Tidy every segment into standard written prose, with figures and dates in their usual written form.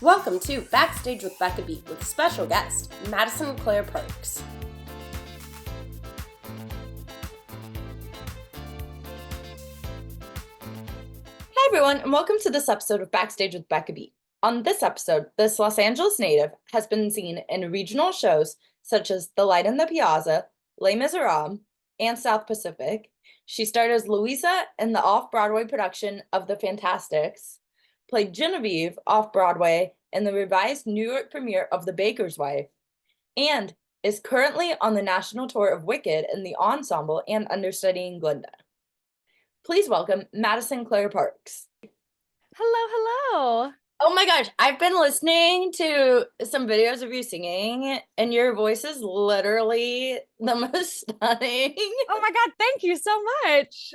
Welcome to Backstage with Becca with special guest, Madison Claire Parks. Hi everyone, and welcome to this episode of Backstage with Becca. On this episode, this Los Angeles native has been seen in regional shows such as The Light in the Piazza, Les Miserables, and South Pacific. She starred as Luisa in the Off-Broadway production of The FANTASTICKS, played Genevieve off-Broadway in the revised New York premiere of The Baker's Wife, and is currently on the national tour of Wicked in the ensemble and understudying Glinda. Please welcome Madison Claire Parks. Hello, hello. Oh my gosh, I've been listening to some videos of you singing, and your voice is literally the most stunning. Oh my God, thank you so much.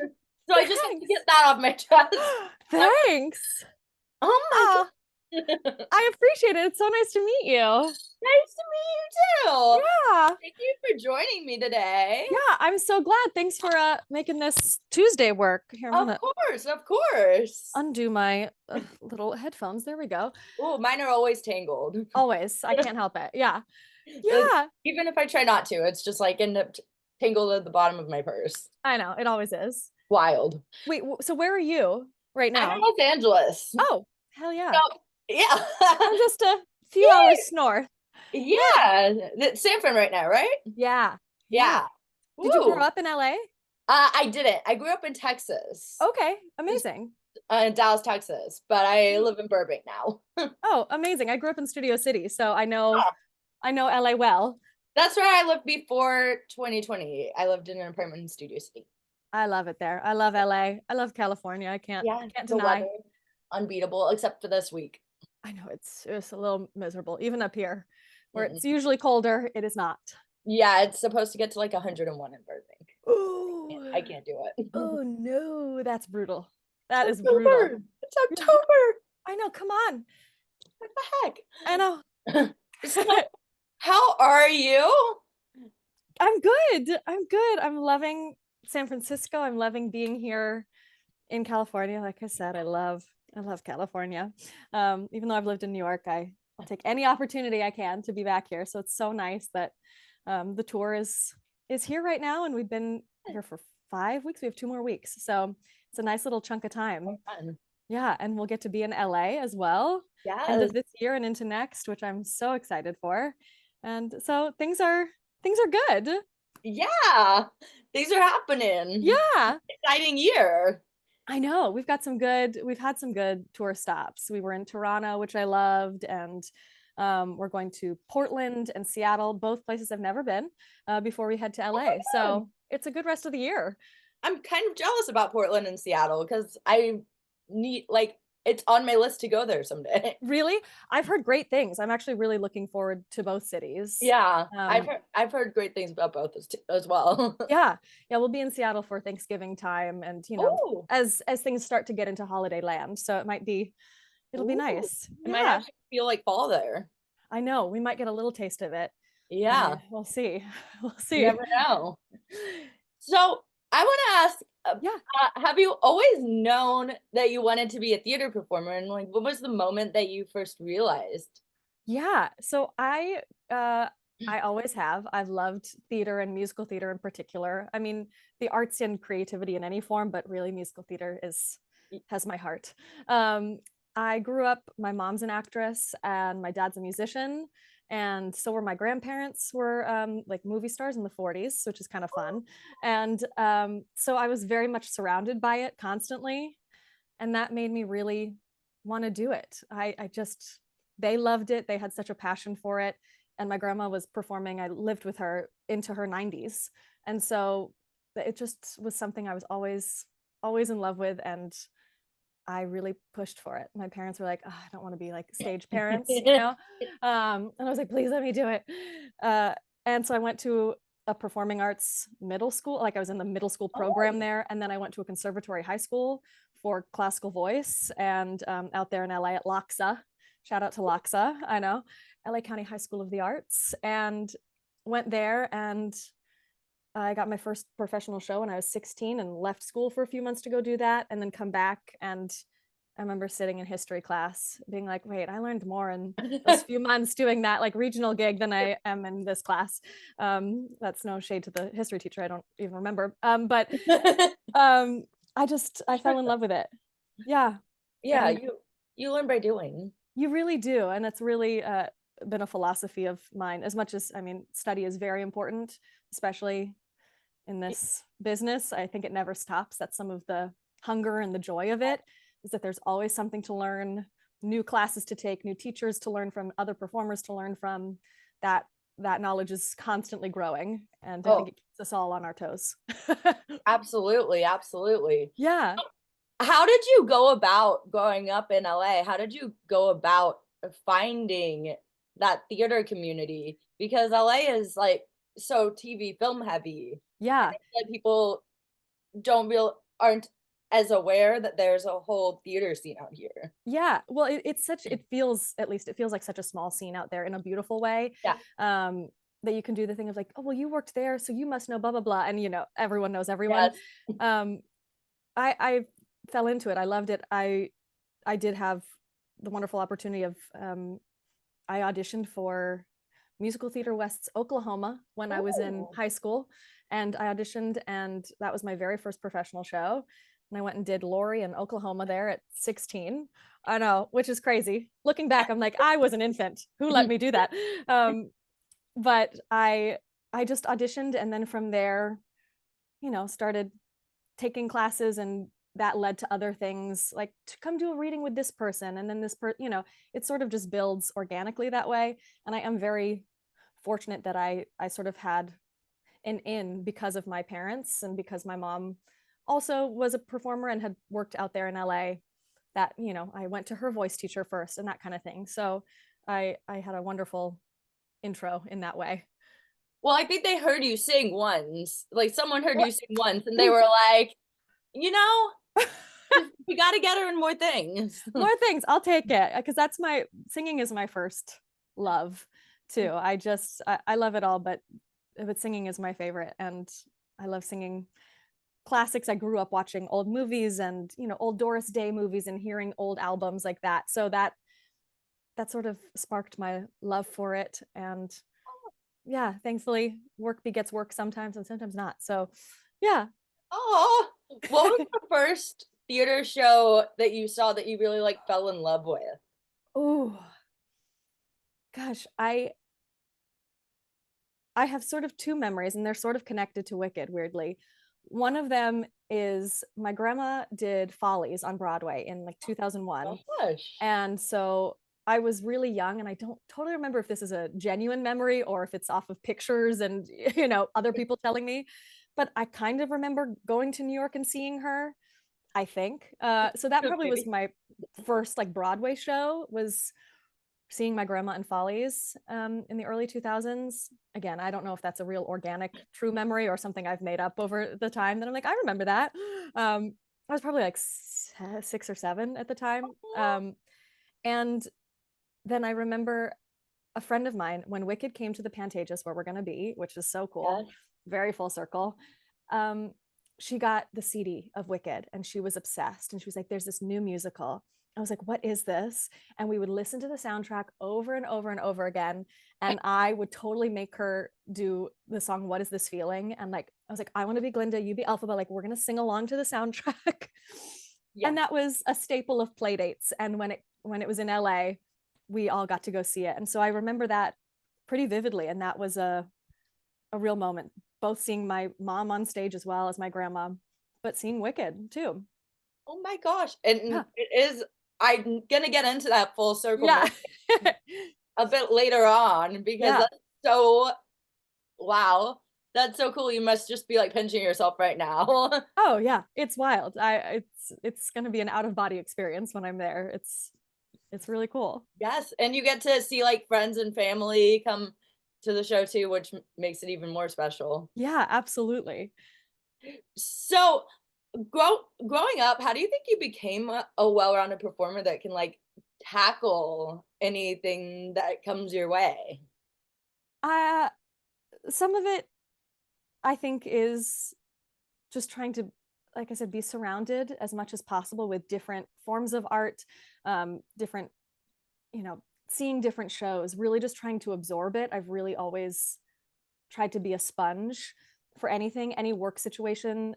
So I just have to get that off my chest. Thanks. Oh my God. I appreciate it. It's so nice to meet you. Nice to meet you too. Yeah. Thank you for joining me today. Yeah, I'm so glad. Thanks for making this Tuesday work. Here, Of course. Undo my little headphones. There we go. Oh, mine are always tangled. Always. I can't help it. Yeah. Yeah. Even if I try not to, it's just like end up tangled at the bottom of my purse. I know. It always is. Wild. Wait, so where are you right now? I'm in Los Angeles. Oh, hell yeah. So, yeah. I'm just a few hours north. Yeah. Sanford right now, right? Yeah. Yeah. Did you grow up in LA? I didn't. I grew up in Texas. Okay. Amazing. In Dallas, Texas, but I live in Burbank now. Oh, amazing. I grew up in Studio City, so I know LA well. That's where I lived before 2020. I lived in an apartment in Studio City. I love it there. I love LA. I love California. I can't deny. Weather, unbeatable, except for this week. I know it's a little miserable, even up here, where it's usually colder. It is not. Yeah, it's supposed to get to like 101 in Burbank. Oh, I can't do it. Oh no, that's brutal. That is October. brutal. It's October. I know. Come on. What the heck? I know. So, how are you? I'm good. I'm loving San Francisco. I'm loving being here in California. Like I said, I love California. Even though I've lived in New York, I'll take any opportunity I can to be back here. So it's so nice that the tour is here right now, and we've been here for 5 weeks. We have 2 more weeks, so it's a nice little chunk of time. Yeah, and we'll get to be in LA as well. Yeah, end of this year and into next, which I'm so excited for. And so things are good. Yeah, things are happening. Yeah, exciting year. I know. We've had some good tour stops. We were in Toronto, which I loved, and we're going to Portland and Seattle, both places I've never been, before we head to LA. So it's a good rest of the year. I'm kind of jealous about Portland and Seattle because I need, like, it's on my list to go there someday. Really? I've heard great things. I'm actually really looking forward to both cities. Yeah, I've heard great things about both as well. Yeah, we'll be in Seattle for Thanksgiving time, and as things start to get into holiday land, so it'll be nice. It might actually feel like fall there. I know, we might get a little taste of it. Yeah, we'll see. You never know. So I want to ask, have you always known that you wanted to be a theater performer, and like, what was the moment that you first realized? Yeah, so I always have. I've loved theater and musical theater in particular. I mean, the arts and creativity in any form, but really musical theater has my heart. I grew up, my mom's an actress and my dad's a musician, and so were my grandparents, were like movie stars in the 40s, which is kind of fun. And so I was very much surrounded by it constantly, and that made me really want to do it. They loved it. They had such a passion for it. And my grandma was performing. I lived with her into her 90s. And so it just was something I was always in love with. And I really pushed for it. My parents were like, oh, I don't want to be like stage parents, And I was like, please let me do it. And so I went to a performing arts middle school. Like, I was in the middle school program there. And then I went to a conservatory high school for classical voice, and out there in LA at LACHSA. Shout out to LACHSA. I know, LA County High School of the Arts, and went there, and I got my first professional show when I was 16 and left school for a few months to go do that, and then come back and I remember sitting in history class being like, wait, I learned more in those few months doing that like regional gig than I am in this class. That's no shade to the history teacher. I don't even remember. But I fell in love with it. Yeah. Yeah, And you learn by doing. you really do. And it's really been a philosophy of mine, as much as, I mean, study is very important, especially in this business. I think it never stops. That's some of the hunger and the joy of it, is that there's always something to learn, new classes to take, new teachers to learn from, other performers to learn from. That knowledge is constantly growing, and I think it keeps us all on our toes. Absolutely, absolutely. Yeah. How did you go about growing up in LA? How did you go about finding that theater community? Because LA is like so TV film heavy. Yeah. Like people aren't as aware that there's a whole theater scene out here. Yeah. Well, it feels, at least it feels like such a small scene out there in a beautiful way. Yeah. That you can do the thing of like, oh, well, you worked there, so you must know blah, blah, blah. And, everyone knows everyone. Yes. I fell into it. I loved it. I did have the wonderful opportunity of, I auditioned for Musical Theater West's Oklahoma when I was in high school. And I auditioned, and that was my very first professional show. And I went and did Laurey in Oklahoma there at 16. I know, which is crazy. Looking back, I'm like, I was an infant. Who let me do that? But I just auditioned, and then from there, started taking classes, and that led to other things, like to come do a reading with this person, and then it sort of just builds organically that way. And I am very fortunate that I sort of had an in because of my parents, and because my mom also was a performer and had worked out there in LA, that I went to her voice teacher first and that kind of thing. So I had a wonderful intro in that way. Well, I think they heard you sing once. Like someone heard you sing once, and they were like, we got to get her in more things. More things. I'll take it, because singing is my first love too. I love it all, but singing is my favorite, and I love singing classics. I grew up watching old movies and old Doris Day movies and hearing old albums like that. So that sort of sparked my love for it. And yeah, thankfully work begets work sometimes, and sometimes not. So yeah. Oh, what was the first theater show that you saw that you really fell in love with? Oh gosh, I have sort of two memories, and they're sort of connected to Wicked, weirdly. One of them is my grandma did Follies on Broadway in 2001. Oh gosh. And so I was really young, and I don't totally remember if this is a genuine memory or if it's off of pictures and other people telling me, but I kind of remember going to New York and seeing her, I think. So that probably was my first Broadway show, was seeing my grandma in Follies in the early 2000s. Again, I don't know if that's a real organic, true memory or something I've made up over the time that I'm like, I remember that. I was probably 6 or 7 at the time. And then I remember a friend of mine, when Wicked came to the Pantages, where we're going to be, which is so cool, very full circle. She got the CD of Wicked, and she was obsessed. And she was like, there's this new musical. I was like, what is this? And we would listen to the soundtrack over and over and over again. And I would totally make her do the song, What Is This Feeling? And I was like, I want to be Glinda, you be Elphaba. We're going to sing along to the soundtrack. Yeah. And that was a staple of playdates. And when it was in LA, we all got to go see it. And so I remember that pretty vividly. And that was a real moment, both seeing my mom on stage as well as my grandma, but seeing Wicked too. Oh my gosh. And it is, I'm going to get into that full circle a bit later on, because that's so, wow. That's so cool. You must just be pinching yourself right now. Oh yeah, it's wild. It's going to be an out of body experience when I'm there. It's really cool. Yes, and you get to see friends and family come to the show too, which makes it even more special. Yeah, absolutely. So, growing up, how do you think you became a well-rounded performer that can tackle anything that comes your way? Some of it, I think, is just trying to like I said, be surrounded as much as possible with different forms of art, different, seeing different shows, really just trying to absorb it. I've really always tried to be a sponge for anything, any work situation,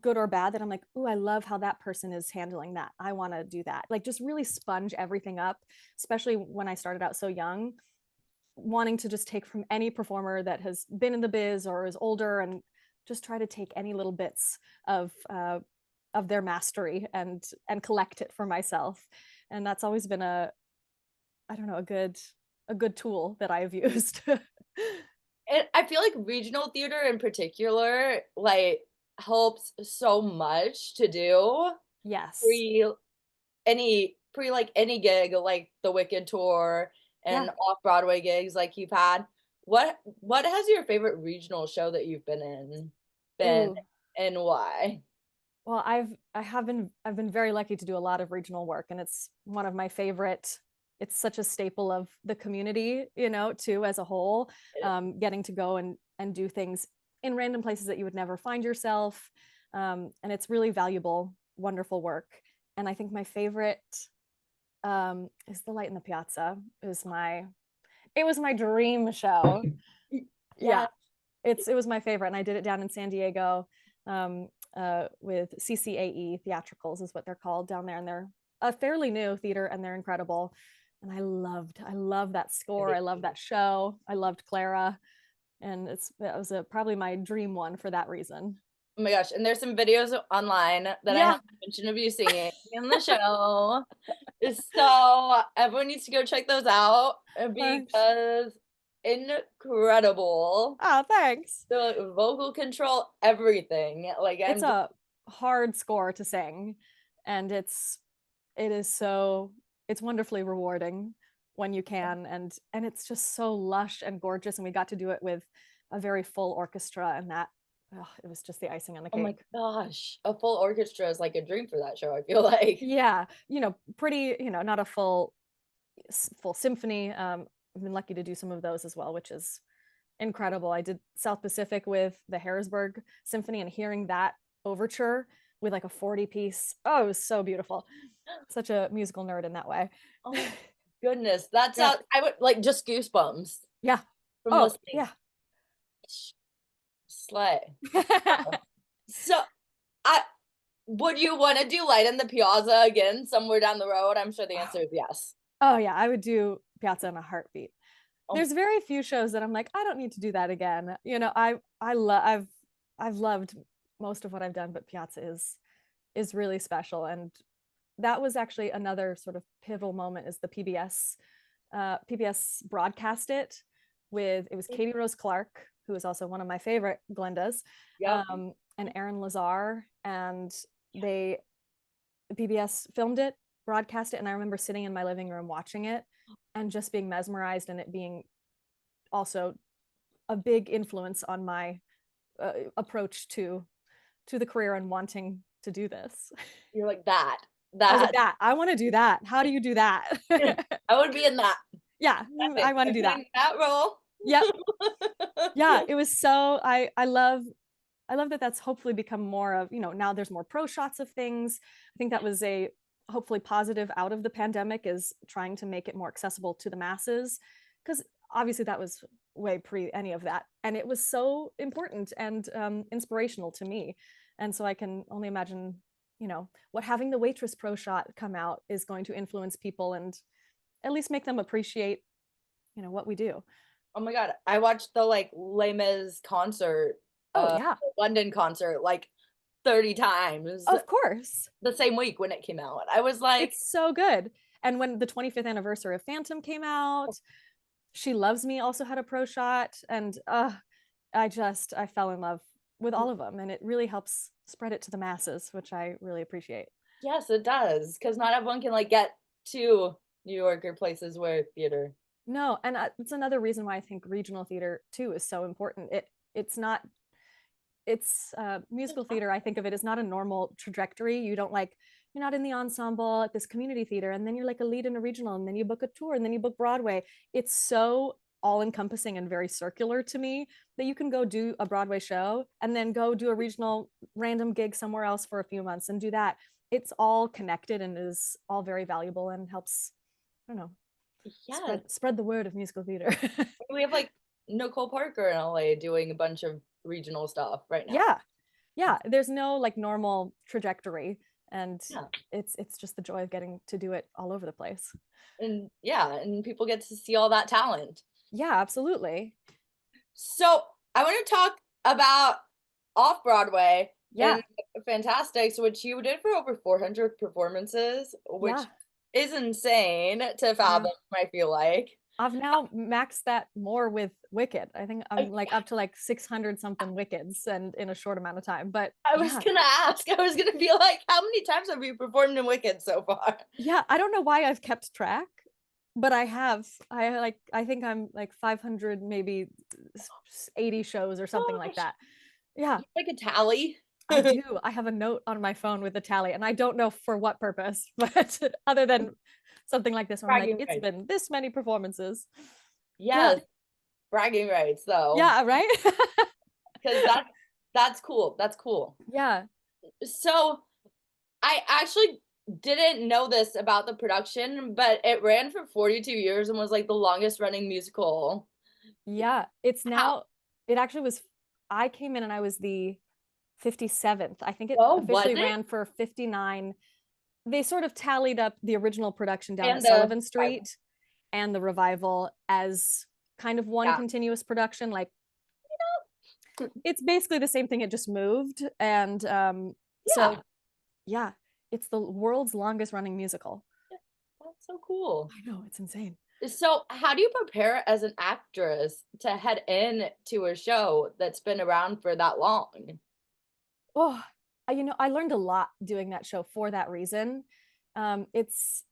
good or bad, that I'm like, oh, I love how that person is handling that. I want to do that. Like just really sponge everything up, especially when I started out so young, wanting to just take from any performer that has been in the biz or is older and just try to take any little bits of their mastery and collect it for myself. And that's always been I don't know, a good tool that I've used. And I feel like regional theater in particular, like, helps so much to do Yes. pre like any gig, like the Wicked tour Yeah. and off-Broadway gigs like you've had. What has your favorite regional show that you've been Ooh. and why? Well, I've been very lucky to do a lot of regional work, and it's one of my favorite. It's such a staple of the community, too, as a whole. Getting to go and do things in random places that you would never find yourself, and it's really valuable, wonderful work. And I think my favorite is The Light in the Piazza. It was my dream show. Yeah. Yeah, it was my favorite, and I did it down in San Diego. With CCAE Theatricals is what they're called down there, and they're a fairly new theater, and they're incredible. And I love that score. I love that show. I loved Clara, and that was probably my dream one for that reason. Oh my gosh, and there's some videos online that I Yeah. have mentioned of you singing in the show. So everyone needs to go check those out Thanks. because incredible. Oh, thanks. The vocal control, everything. Like It's I'm just a hard score to sing, and it is so it's wonderfully rewarding when you can, and it's just so lush and gorgeous, and we got to do it with a very full orchestra, and that it was just the icing on the oh my cake. gosh, a full orchestra is like a dream for that show, I feel like. Yeah, pretty, not a full symphony. I've been lucky to do some of those as well, which is incredible. I did South Pacific with the Harrisburg Symphony, and hearing that overture with like a 40 piece, oh, it was so beautiful. Such a musical nerd in that way. Oh my goodness. That's Yeah. I would like just goosebumps Yeah. from Oh, listening. yeah. Slay. So I would you want to do Light in the Piazza again somewhere down the road? I'm sure the answer is yes. Oh yeah, I would do Piazza in a heartbeat. Oh, There's very few shows that I'm like, I don't need to do that again. I've loved most of what I've done, but Piazza is really special. And that was actually another sort of pivotal moment, is the PBS broadcast it with, it was Katie Rose Clark, who is also one of my favorite Glindas, yep. and Aaron Lazar, and they PBS filmed it, broadcast it, and I remember sitting in my living room watching it and just being mesmerized, and it being also a big influence on my approach to the career and wanting to do this. You're like that. I was like, That. that I want to do that. How do you do that? I would be in that. Yeah, I want to I'm do that. playing that role. Yep. Yeah, it was so I love that that's hopefully become more of, now there's more pro shots of things. I think that was a hopefully positive out of the pandemic, is trying to make it more accessible to the masses, because obviously that was way pre any of that, and it was so important and inspirational to me. And so I can only imagine, what having the Waitress pro shot come out is going to influence people, and at least make them appreciate, what we do. Oh my god, I watched the like Les Mis concert, Oh yeah, London concert like 30 times of course. the same week when it came out. I was like, It's so good. And when the 25th anniversary of Phantom came out, She Loves Me also had a pro shot, and I fell in love with all of them, and it really helps spread it to the masses, which I really appreciate. yes, it does, because not everyone can like get to New York or places where theater. No, and it's another reason why I think regional theater too is so important. It's not it's musical theater. I think of it as not a normal trajectory. You're not in the ensemble at this community theater, and then you're like a lead in a regional, and then you book a tour, and then you book Broadway. It's so all-encompassing and very circular to me, that you can go do a Broadway show and then go do a regional random gig somewhere else for a few months and do that. It's all connected and is all very valuable and helps, I don't know, Yeah. spread the word of musical theater. We have like Nicole Parker in LA doing a bunch of regional stuff right now. Yeah, there's no like normal trajectory, and Yeah. it's just the joy of getting to do it all over the place. And yeah, and people get to see all that talent. Yeah, absolutely. So I want to talk about Off-Broadway Yeah, and Fantastics, which you did for over 400 performances, which yeah. is insane to fathom, I feel like. I've now maxed that more with Wicked. I think I'm like up to like 600 something Wickeds and in a short amount of time. But I was gonna ask, I was gonna be like, how many times have you performed in Wicked so far? yeah, I don't know why I've kept track, but I have. I think I'm like 500, maybe 80 shows or something like that. Yeah, Like a tally. I do. I have a note on my phone with a tally, and I don't know for what purpose, but other than something like this, where I'm like, Bragging it's rights. been this many performances. Yeah, Yes, bragging rights though. yeah, right. Because that's cool. That's cool. Yeah, So I actually didn't know this about the production, but it ran for 42 years and was like the longest running musical. yeah. It's How? now. It actually was. I came in and I was the 57th. I think it Oh, was officially it? ran for 59. They sort of tallied up the original production down And at the Sullivan Street and the revival as kind of one yeah. continuous production. Like, it's basically the same thing. It just moved. And Yeah, so, yeah, it's the world's longest running musical. that's so cool. I know, it's insane. So, how do you prepare as an actress to head in to a show that's been around for that long? Oh, I learned a lot doing that show for that reason. It's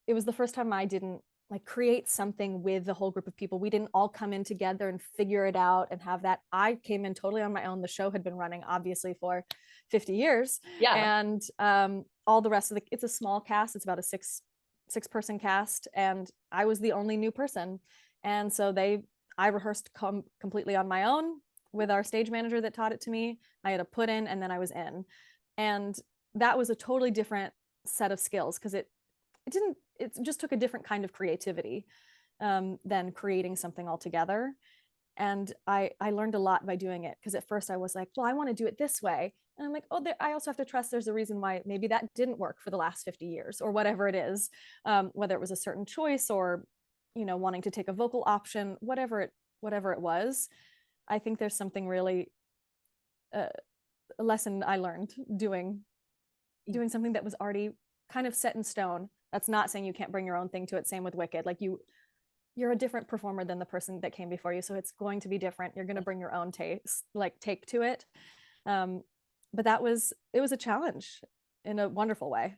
it was the first time I didn't like create something with the whole group of people. We didn't all come in together and figure it out and have that. I came in totally on my own. The show had been running obviously for 50 years, Yeah, and all the rest of it's a small cast. It's about a six person cast, and I was the only new person, and so I rehearsed completely on my own with our stage manager that taught it to me. I had a put in and then I was in. And that was a totally different set of skills because it just took a different kind of creativity than creating something altogether. And I learned a lot by doing it because at first I was like, well, I want to do it this way. And I'm like, oh, I also have to trust there's a reason why maybe that didn't work for the last 50 years or whatever it is, whether it was a certain choice or, wanting to take a vocal option, whatever it was. I think there's something really a lesson I learned doing something that was already kind of set in stone. That's not saying you can't bring your own thing to it. Same with Wicked. Like you're a different performer than the person that came before you, so it's going to be different. You're going to bring your own taste, like take to it. But it was a challenge in a wonderful way.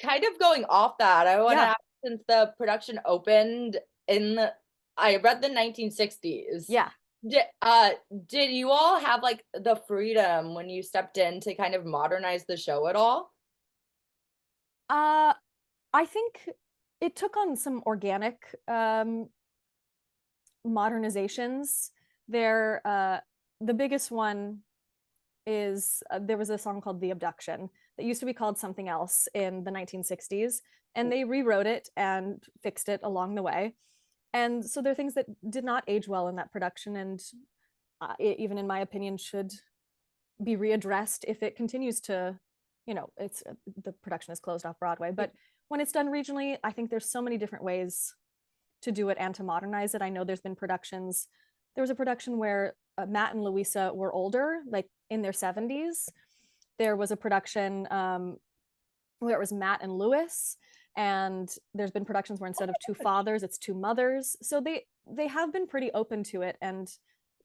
kind of going off that, I want to Yeah, ask, since the production opened I read the 1960s. yeah. Did you all have like the freedom when you stepped in to kind of modernize the show at all? Uh, I think it took on some organic modernizations. The biggest one is there was a song called The Abduction that used to be called something else in the 1960s, and they rewrote it and fixed it along the way. And so there are things that did not age well in that production, and even in my opinion should be readdressed if it continues to, it's the production is closed off Broadway, but when it's done regionally, I think there's so many different ways to do it and to modernize it. I know there's been productions. There was a production where Matt and Luisa were older, like in their 70s. There was a production where it was Matt and Louis, and there's been productions where instead of two fathers, it's two mothers. So they have been pretty open to it. And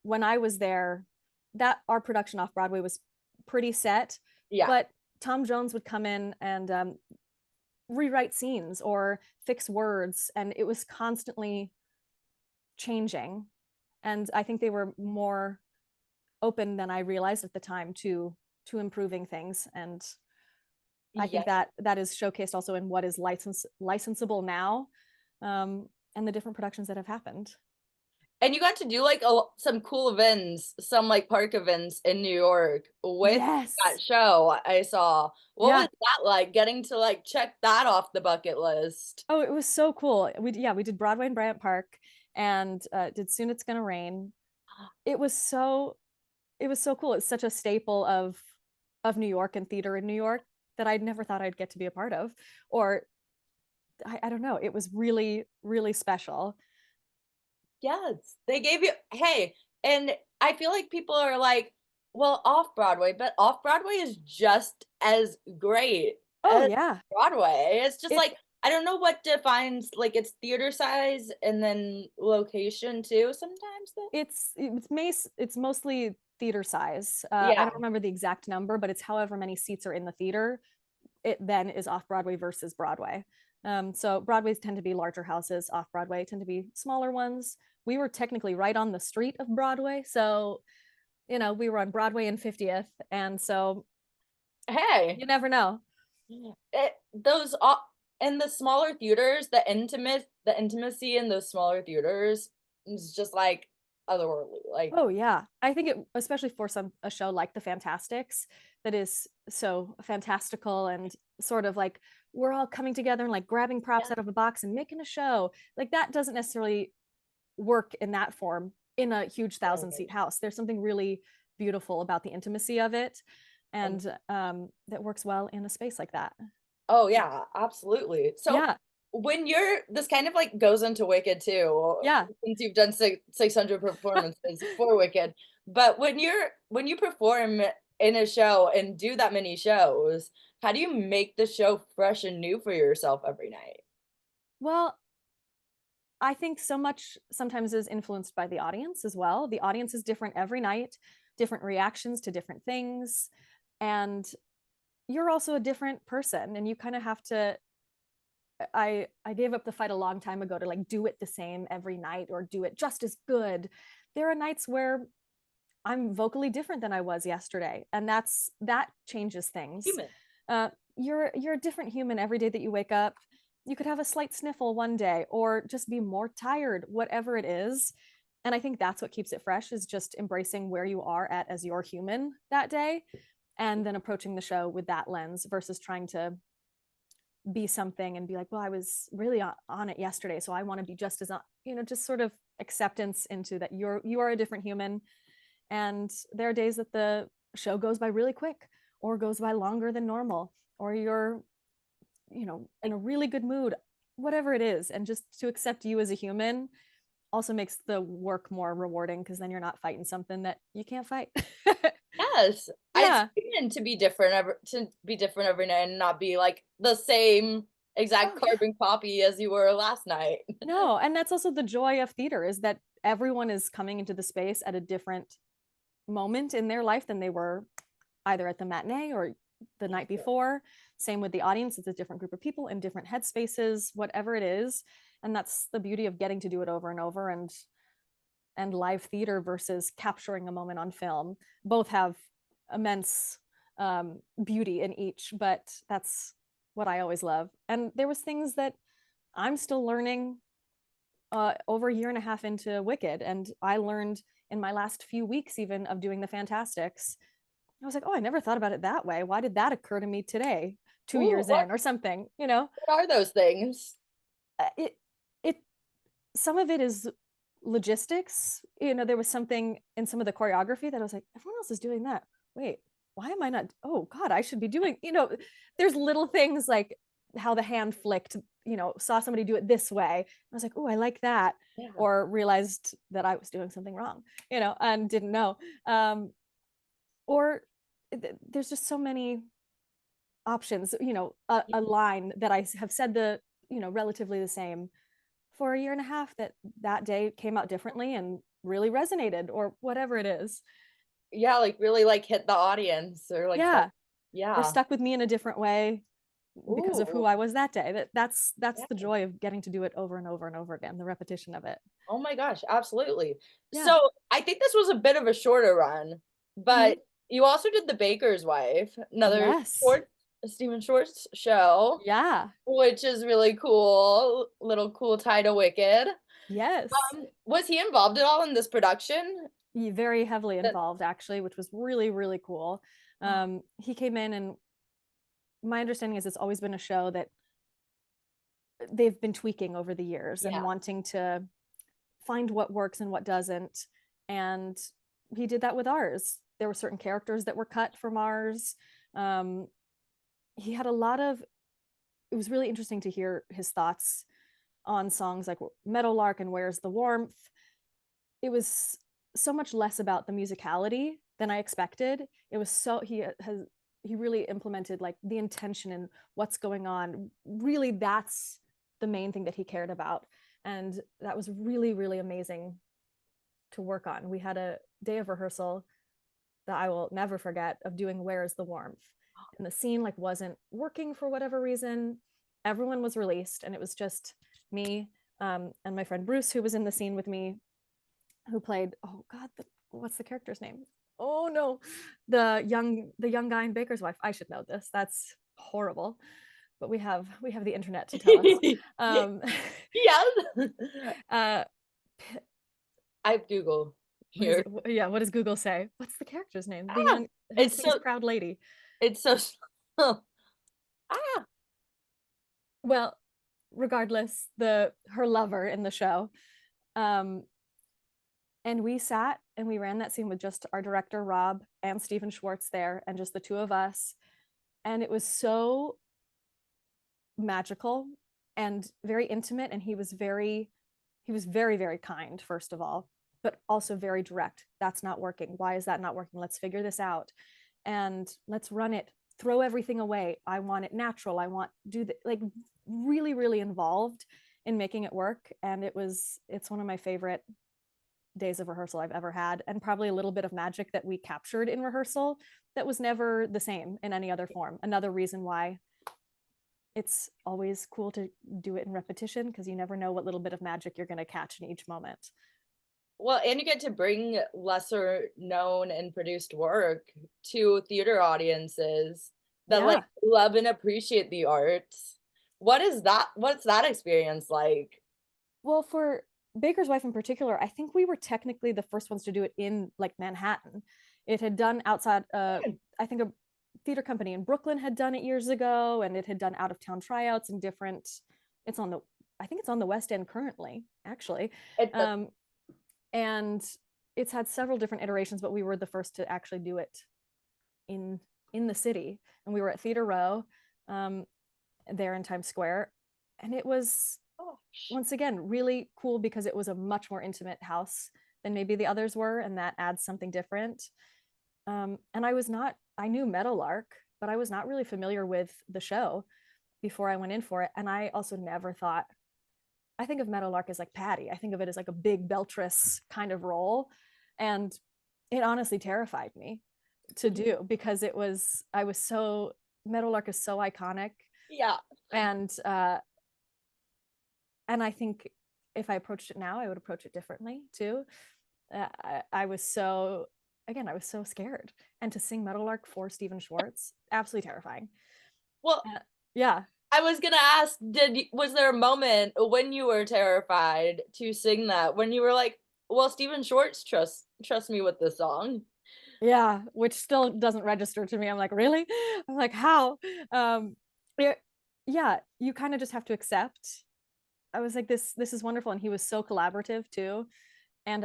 when I was there, that our production off Broadway was pretty set. Yeah. But Tom Jones would come in and rewrite scenes or fix words, and it was constantly changing. And I think they were more open than I realized at the time to improving things. And I think that is showcased also in what is licensable now, and the different productions that have happened. And you got to do like some cool events, some like park events in New York with that Yes. show I saw. What was Yeah. that like getting to like check that off the bucket list? Oh, it was so cool. We did Broadway in Bryant Park and did Soon It's Gonna Rain. It was so cool. It's such a staple of New York and theater in New York that I'd never thought I'd get to be a part of. Or I don't know. It was really, really special. Yes, they gave you hey, and I feel like people are like, well, off-Broadway, but off-Broadway is just as great Oh as yeah. Broadway. It's just It like I don't know what defines like its theater size and then location too sometimes though. it's mostly theater size. I Yeah. don't remember the exact number, but it's however many seats are in the theater. It then is off Broadway versus Broadway. So Broadways tend to be larger houses, off Broadway tend to be smaller ones. We were technically right on the street of Broadway, so we were on Broadway and 50th, and so Hey, you never know. those in the smaller theaters, the intimacy in those smaller theaters is just like otherworldly. Like, Oh yeah, I think it, especially for a show like the Fantastics, that is so fantastical and sort of like we're all coming together and like grabbing props yeah, out of a box and making a show. Like that doesn't necessarily work in that form in a huge 1,000-seat right. house. There's something really beautiful about the intimacy of it, And and that works well in a space like that. oh yeah, absolutely. So Yeah, when you're this kind of like goes into Wicked too, yeah. since you've done 600 performances for Wicked, but when you perform in a show and do that many shows, how do you make the show fresh and new for yourself every night? Well, I think so much sometimes is influenced by the audience as well. The audience is different every night, different reactions to different things. And you're also a different person. And you kind of have to, I gave up the fight a long time ago to like do it the same every night or do it just as good. There are nights where I'm vocally different than I was yesterday. And that changes things. Human. You're a different human every day that you wake up. You could have a slight sniffle one day or just be more tired, whatever it is. And I think that's what keeps it fresh is just embracing where you are at as your human that day and then approaching the show with that lens versus trying to be something and be like, well, I was really on it yesterday, so I want to be just as on, just sort of acceptance into that you are a different human. And there are days that the show goes by really quick or goes by longer than normal, or you're, in a really good mood, whatever it is. And just to accept you as a human also makes the work more rewarding because then you're not fighting something that you can't fight. Yes, it's Yeah. human to be different every night and not be like the same exact Oh, yeah. carbon copy as you were last night. No. And that's also the joy of theater is that everyone is coming into the space at a different moment in their life than they were either at the matinee or the night before. Same with the audience. It's a different group of people in different headspaces, whatever it is. And that's the beauty of getting to do it over and over and live theater versus capturing a moment on film. Both have immense beauty in each, but that's what I always love. And there was things that I'm still learning over a year and a half into Wicked, and I learned in my last few weeks even of doing the Fantastics. I was like, oh, I never thought about it that way. Why did that occur to me today, two Ooh, years in, or something? what are those things? It it some of it is logistics. There was something in some of the choreography that I was like, everyone else is doing that. Wait, why am I not? Oh God, I should be doing. There's little things like how the hand flicked. Saw somebody do it this way. I was like, oh, I like that, Yeah. or realized that I was doing something wrong. And didn't know. Or there's just so many options. A line that I have said relatively the same for a year and a half that day came out differently and really resonated or whatever it is. Yeah, like really like hit the audience or like Yeah. Or yeah. stuck with me in a different way because of who Ooh. I was that day. That's Yeah. the joy of getting to do it over and over and over again, the repetition of it. Oh my gosh, absolutely. Yeah. So I think this was a bit of a shorter run, Mhm. but you also did The Baker's Wife, another Yes. short. Stephen Schwartz show, Yeah. which is really cool. Little cool tie to Wicked. Yes. Was he involved at all in this production? Very heavily That involved, actually, which was really, really cool. He came in, and my understanding is it's always been a show that they've been tweaking over the years and yeah. wanting to find what works and what doesn't. And he did that with ours. There were certain characters that were cut from ours. He had a lot of, it was really interesting to hear his thoughts on songs like Meadowlark and Where's the Warmth. It was so much less about the musicality than I expected. It was so, he really implemented like the intention and what's going on. Really, that's the main thing that he cared about. And that was really, really amazing to work on. We had a day of rehearsal that I will never forget of doing Where's the Warmth. And the scene like wasn't working for whatever reason. Everyone was released, and it was just me and my friend Bruce, who was in the scene with me, who played, oh God, what's the character's name? Oh no, the young guy in Baker's Wife. I should know this. That's horrible. But we have the internet to tell us. yeah. uh, I have Google here. yeah, what does Google say? What's the character's name? The Ah, young, it's his so proud lady. it's so ah. Well, regardless, her lover in the show. And we sat and we ran that scene with just our director Rob and Stephen Schwartz there, and just the two of us. And it was so magical and very intimate. And he was very, very kind, first of all, but also very direct. That's not working. Why is that not working? Let's figure this out. And let's run it. Throw everything away. I want it natural. I want do the like really, really involved in making it work. And it's one of my favorite days of rehearsal I've ever had, and probably a little bit of magic that we captured in rehearsal that was never the same in any other form. Another reason why it's always cool to do it in repetition, because you never know what little bit of magic you're going to catch in each moment. Well, and you get to bring lesser known and produced work to theater audiences that like love and appreciate the arts. What's that experience like? Well, for Baker's Wife in particular, I think we were technically the first ones to do it in like Manhattan. It had done outside, I think a theater company in Brooklyn had done it years ago, and it had done out of town tryouts in different, I think it's on the West End currently, actually. And it's had several different iterations, but we were the first to actually do it in the city. And we were at Theater Row there in Times Square. And it was, once again, really cool because it was a much more intimate house than maybe the others were, and that adds something different. And I knew Meadowlark, but I was not really familiar with the show before I went in for it. And I also never thought, I think of Meadowlark as like Patty. I think of it as like a big beltress kind of role. And it honestly terrified me to do, because Meadowlark is so iconic. Yeah. And I think if I approached it now, I would approach it differently too. I was so scared. And to sing Meadowlark for Stephen Schwartz, absolutely terrifying. Well, yeah. I was gonna ask, was there a moment when you were terrified to sing that, when you were like, well, Stephen Schwartz trust me with this song? Yeah, which still doesn't register to me. I'm like, really? I'm like, how? Yeah, you kind of just have to accept. I was like, this is wonderful. And he was so collaborative too. And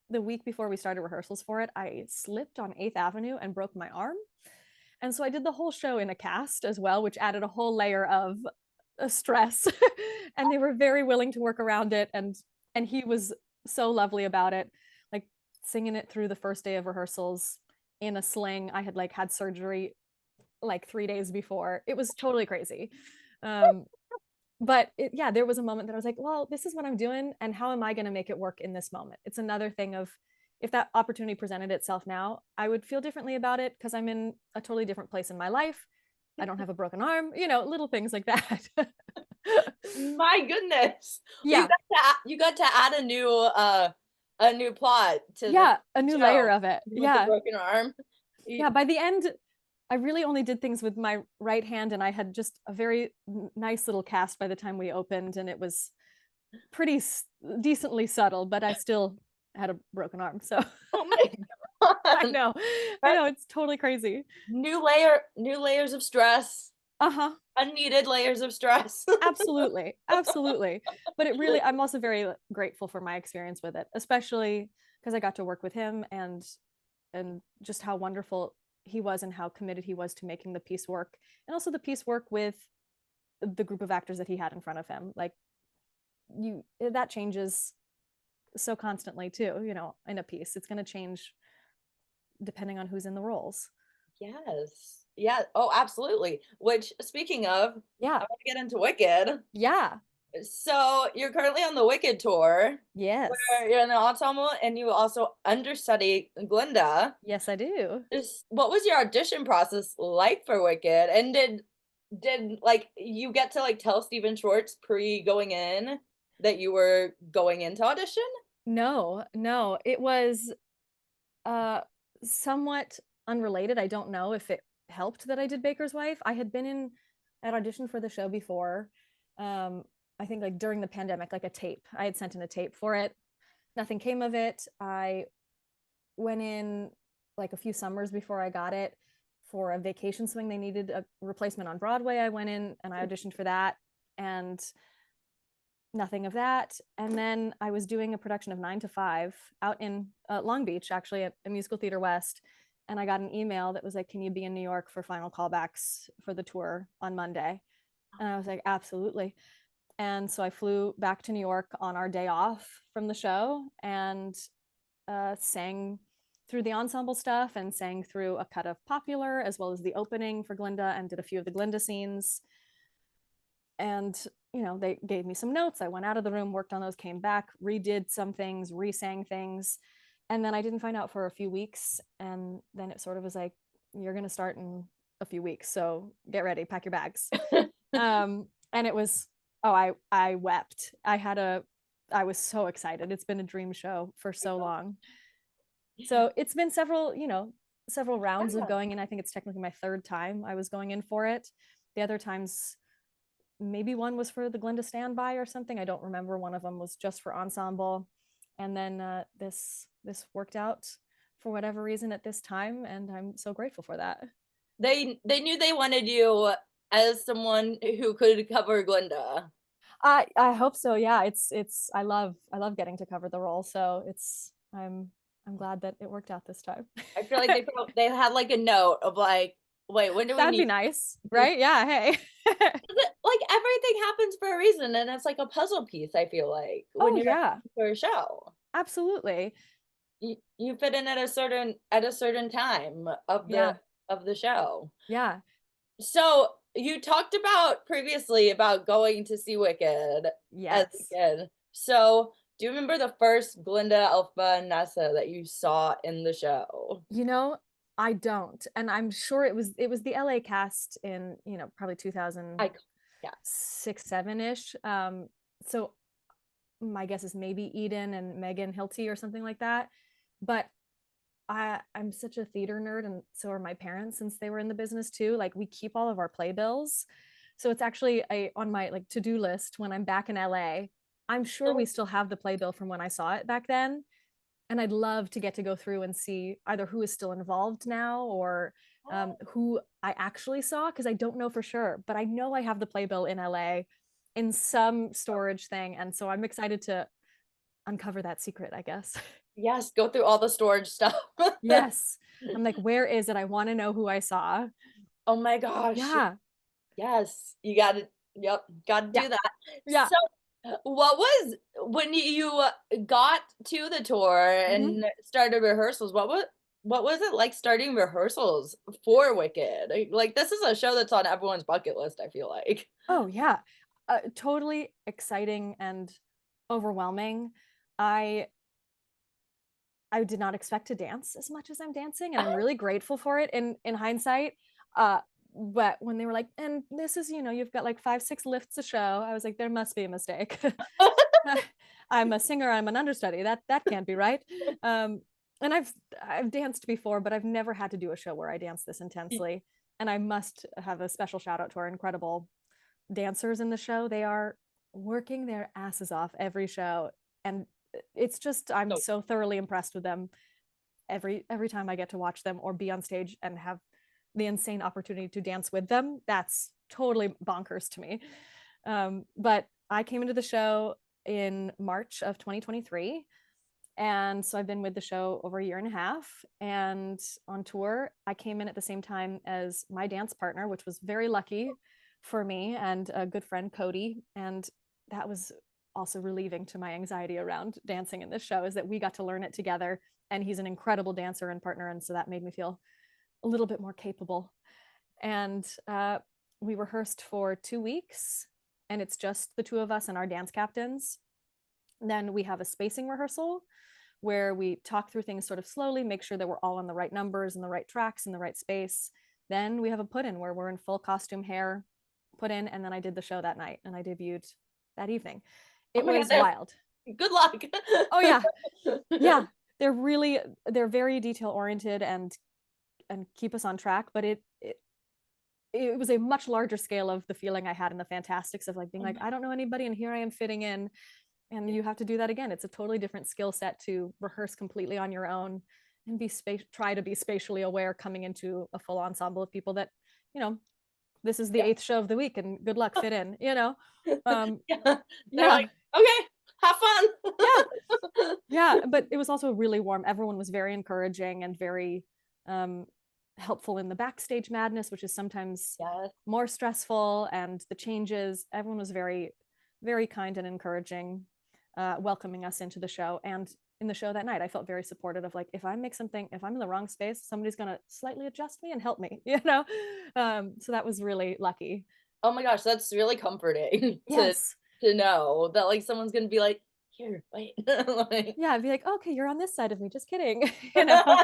the week before we started rehearsals for it, I slipped on 8th Avenue and broke my arm. And so I did the whole show in a cast as well, which added a whole layer of stress. And they were very willing to work around it. And he was so lovely about it, like singing it through the first day of rehearsals in a sling. I had had surgery like 3 days before. It was totally crazy. But there was a moment that I was like, well, this is what I'm doing, and how am I going to make it work in this moment? It's another thing of, if that opportunity presented itself now, I would feel differently about it, because I'm in a totally different place in my life. I don't have a broken arm, little things like that. My goodness. Yeah. You got to add a new plot to a new layer of it. with the broken arm. Yeah, by the end, I really only did things with my right hand, and I had just a very nice little cast by the time we opened, and it was pretty decently subtle, but I still had a broken arm. So Oh my I God. know, I know, it's totally crazy. New layers of stress, Uh-huh. unneeded layers of stress. Absolutely, absolutely. But it really, I'm also very grateful for my experience with it, especially because I got to work with him, and just how wonderful he was and how committed he was to making the piece work, and also the piece work with the group of actors that he had in front of him. Like, you, that changes so constantly too, in a piece. It's going to change depending on who's in the roles. Yes. Yeah. Oh, absolutely. Which, speaking of, I Yeah. want to get into Wicked. Yeah. So you're currently on the Wicked tour, Yes. where you're in the ensemble and you also understudy Glinda. Yes, I do. What was your audition process like for Wicked? And did like you get to like tell Stephen Schwartz pre going in that you were going into audition? No, no, it was uh somewhat unrelated. I don't know if it helped that I did Baker's Wife. I had been in at audition for the show before. I think like during the pandemic, like a tape. I had sent in a tape for it. Nothing came of it. I went in like a few summers before I got it for a vacation swing. They needed a replacement on Broadway. I went in and I auditioned for that, and nothing of that. And then I was doing a production of 9 to 5 out in Long Beach, actually, at a musical theater West. And I got an email that was like, can you be in New York for final callbacks for the tour on Monday? And I was like, absolutely. And so I flew back to New York on our day off from the show, and sang through the ensemble stuff and sang through a cut of Popular as well as the opening for Glinda, and did a few of the Glinda scenes. And they gave me some notes. I went out of the room, worked on those, came back, redid some things, re-sang things. And then I didn't find out for a few weeks. And then it sort of was like, you're going to start in a few weeks. So get ready, pack your bags. And it was, oh, I wept. I was so excited. It's been a dream show for so long. So it's been several rounds of going in. I think it's technically my third time I was going in for it. The other times, maybe one was for the Glinda standby or something. I don't remember. One of them was just for ensemble. And then this worked out for whatever reason at this time, and I'm so grateful for that. They knew they wanted you as someone who could cover Glinda. I hope so. Yeah, it's I love getting to cover the role. So I'm glad that it worked out this time. I feel like they had like a note of like, wait, when do we That'd be need nice, right? Yeah. Hey. like everything happens for a reason and it's like a puzzle piece, I feel like, when Oh you're yeah, for a show. absolutely. You fit in at a certain time of Yeah. the show. Yeah. So you talked about previously about going to see Wicked as a Yes. kid. So do you remember the first Glinda, Elphaba, and Nessa that you saw in the show? I don't. And I'm sure it was the LA cast in, probably I 2006, yeah. 7-ish. So my guess is maybe Eden and Megan Hilty or something like that. But I'm such a theater nerd, and so are my parents, since they were in the business too. Like, we keep all of our playbills. So it's actually on my like to-do list when I'm back in LA. I'm sure we still have the playbill from when I saw it back then. And I'd love to get to go through and see either who is still involved now, or who I actually saw, because I don't know for sure, but I know I have the playbill in LA in some storage thing. And so I'm excited to uncover that secret, I guess. Yes, go through all the storage stuff. Yes. I'm like, where is it? I want to know who I saw. Oh my gosh. Yeah. Yes, you gotta, yep, gotta Yeah. do that. Yeah. So, what was when you got to the tour Mhm. and started rehearsals? What was it like starting rehearsals for Wicked? Like, this is a show that's on everyone's bucket list, I feel like. Oh, yeah. Totally exciting and overwhelming. I I did not expect to dance as much as I'm dancing, and I'm really grateful for it in hindsight. But when they were like, and this is, you've got like 5, 6 lifts a show, I was like, there must be a mistake. I'm a singer, I'm an understudy. That can't be right. And I've danced before, but I've never had to do a show where I dance this intensely. And I must have a special shout out to our incredible dancers in the show. They are working their asses off every show. And it's just, I'm so thoroughly impressed with them every time I get to watch them or be on stage and have the insane opportunity to dance with them. That's totally bonkers to me. But I came into the show in March of 2023. And so I've been with the show over a year and a half. And on tour, I came in at the same time as my dance partner, which was very lucky for me, and a good friend, Cody. And that was also relieving to my anxiety around dancing in this show, is that we got to learn it together. And he's an incredible dancer and partner. And so that made me feel a little bit more capable. And we rehearsed for 2 weeks, and it's just the two of us and our dance captains. Then we have a spacing rehearsal where we talk through things sort of slowly, make sure that we're all on the right numbers and the right tracks and the right space. Then we have a put-in where we're in full costume, hair, put in, and then I did the show that night, and I debuted that evening. It was wild. Good luck. Oh yeah. Yeah. They're very detail oriented and keep us on track, but it was a much larger scale of the feeling I had in the Fantastics of like being like, I don't know anybody and here I am fitting in, and you have to do that again. It's a totally different skill set to rehearse completely on your own and try to be spatially aware coming into a full ensemble of people that, you know, this is the 8th show of the week and good luck, fit in, you know. They're like, okay, have fun. Yeah, but it was also really warm. Everyone was very encouraging and very helpful in the backstage madness, which is sometimes more stressful, and the changes. Everyone was very, very kind and encouraging, welcoming us into the show. And in the show that night, I felt very supported of like, if I make something, if I'm in the wrong space, somebody's going to slightly adjust me and help me, you know? So that was really lucky. Oh my gosh, that's really comforting Yes. to know that like someone's going to be like, here, wait. Like, yeah, I'd be like, okay, you're on this side of me, just kidding. You know.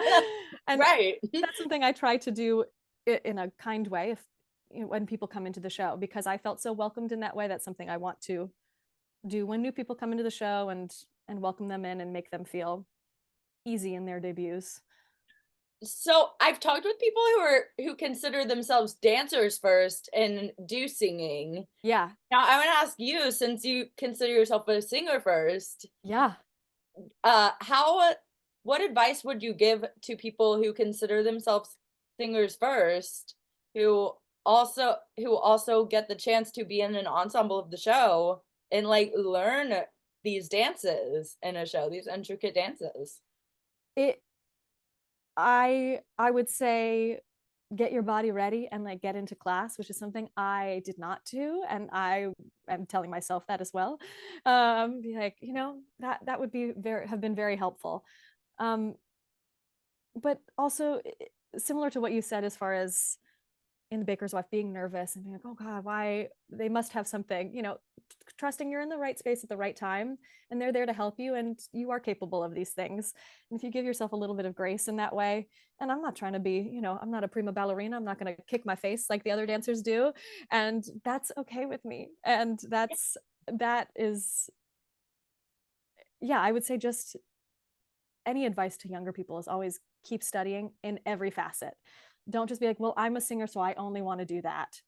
And right. That's something I try to do in a kind way if, you know, when people come into the show, because I felt so welcomed in that way. That's something I want to do when new people come into the show, and welcome them in and make them feel easy in their debuts. So I've talked with people who consider themselves dancers first and do singing. Yeah. Now I want to ask you, since you consider yourself a singer first. Yeah. What advice would you give to people who consider themselves singers first, who also get the chance to be in an ensemble of the show and like learn these dances in a show, these intricate dances? I would say get your body ready and like get into class, which is something I did not do, and I am telling myself that as well. Be like, you know, that would have been very helpful. But also similar to what you said as far as in The Baker's Wife, being nervous and being like, oh God, why, they must have something, you know, trusting you're in the right space at the right time and they're there to help you and you are capable of these things. And if you give yourself a little bit of grace in that way, and I'm not trying to be, you know, I'm not a prima ballerina, I'm not going to kick my face like the other dancers do. And that's okay with me. And that is, yeah, I would say just any advice to younger people is always keep studying in every facet. Don't just be like, well, I'm a singer, so I only want to do that.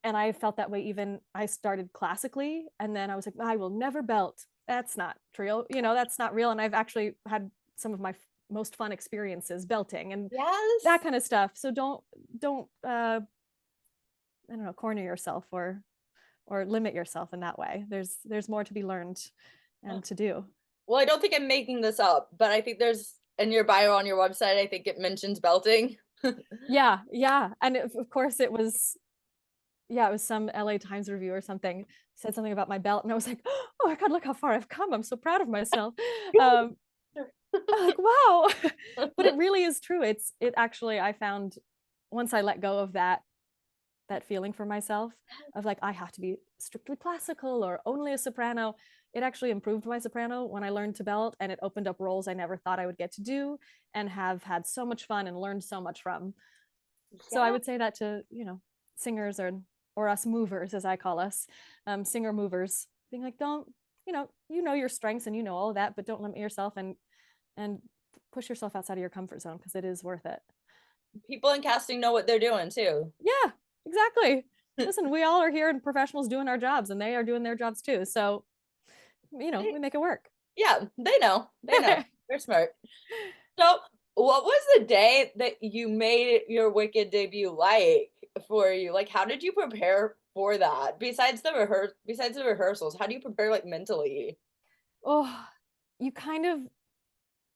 And I felt that way. Even I started classically, and then I was like, I will never belt. That's not true. You know, that's not real. And I've actually had some of my most fun experiences belting and that kind of stuff. So don't I don't know, corner yourself or limit yourself in that way. There's more to be learned and to do. Well, I don't think I'm making this up, but I think there's in your bio on your website, I think it mentions belting. Yeah. And of course it was some LA Times review or something said something about my belt, and I was like, oh my God, look how far I've come. I'm so proud of myself. I'm like, wow. But it really is true. It actually, I found once I let go of that feeling for myself of like, I have to be strictly classical or only a soprano, it actually improved my soprano when I learned to belt, and it opened up roles I never thought I would get to do and have had so much fun and learned so much from. So I would say that to, you know, singers or us movers, as I call us, singer movers, being like, don't, you know your strengths and you know all of that, but don't limit yourself and push yourself outside of your comfort zone, because it is worth it. people in casting know what they're doing too. Yeah, exactly. Listen, we all are here and professionals doing our jobs, and they are doing their jobs too. So, we make it work. Yeah, they know. They know. They're smart. So, what was the day that you made your Wicked debut like for you? Like, how did you prepare for that? Besides the rehearsals, how do you prepare like mentally? Oh, you kind of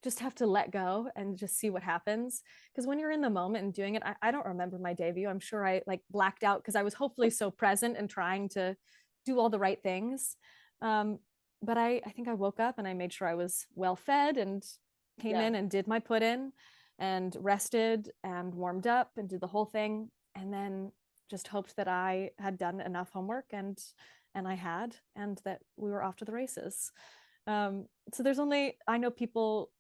just have to let go and just see what happens. Because when you're in the moment and doing it, I don't remember my debut. I'm sure I like blacked out because I was hopefully so present and trying to do all the right things. But I think I woke up and I made sure I was well fed and came Yeah. in and did my put in and rested and warmed up and did the whole thing. And then just hoped that I had done enough homework and I had, and that we were off to the races. So I know people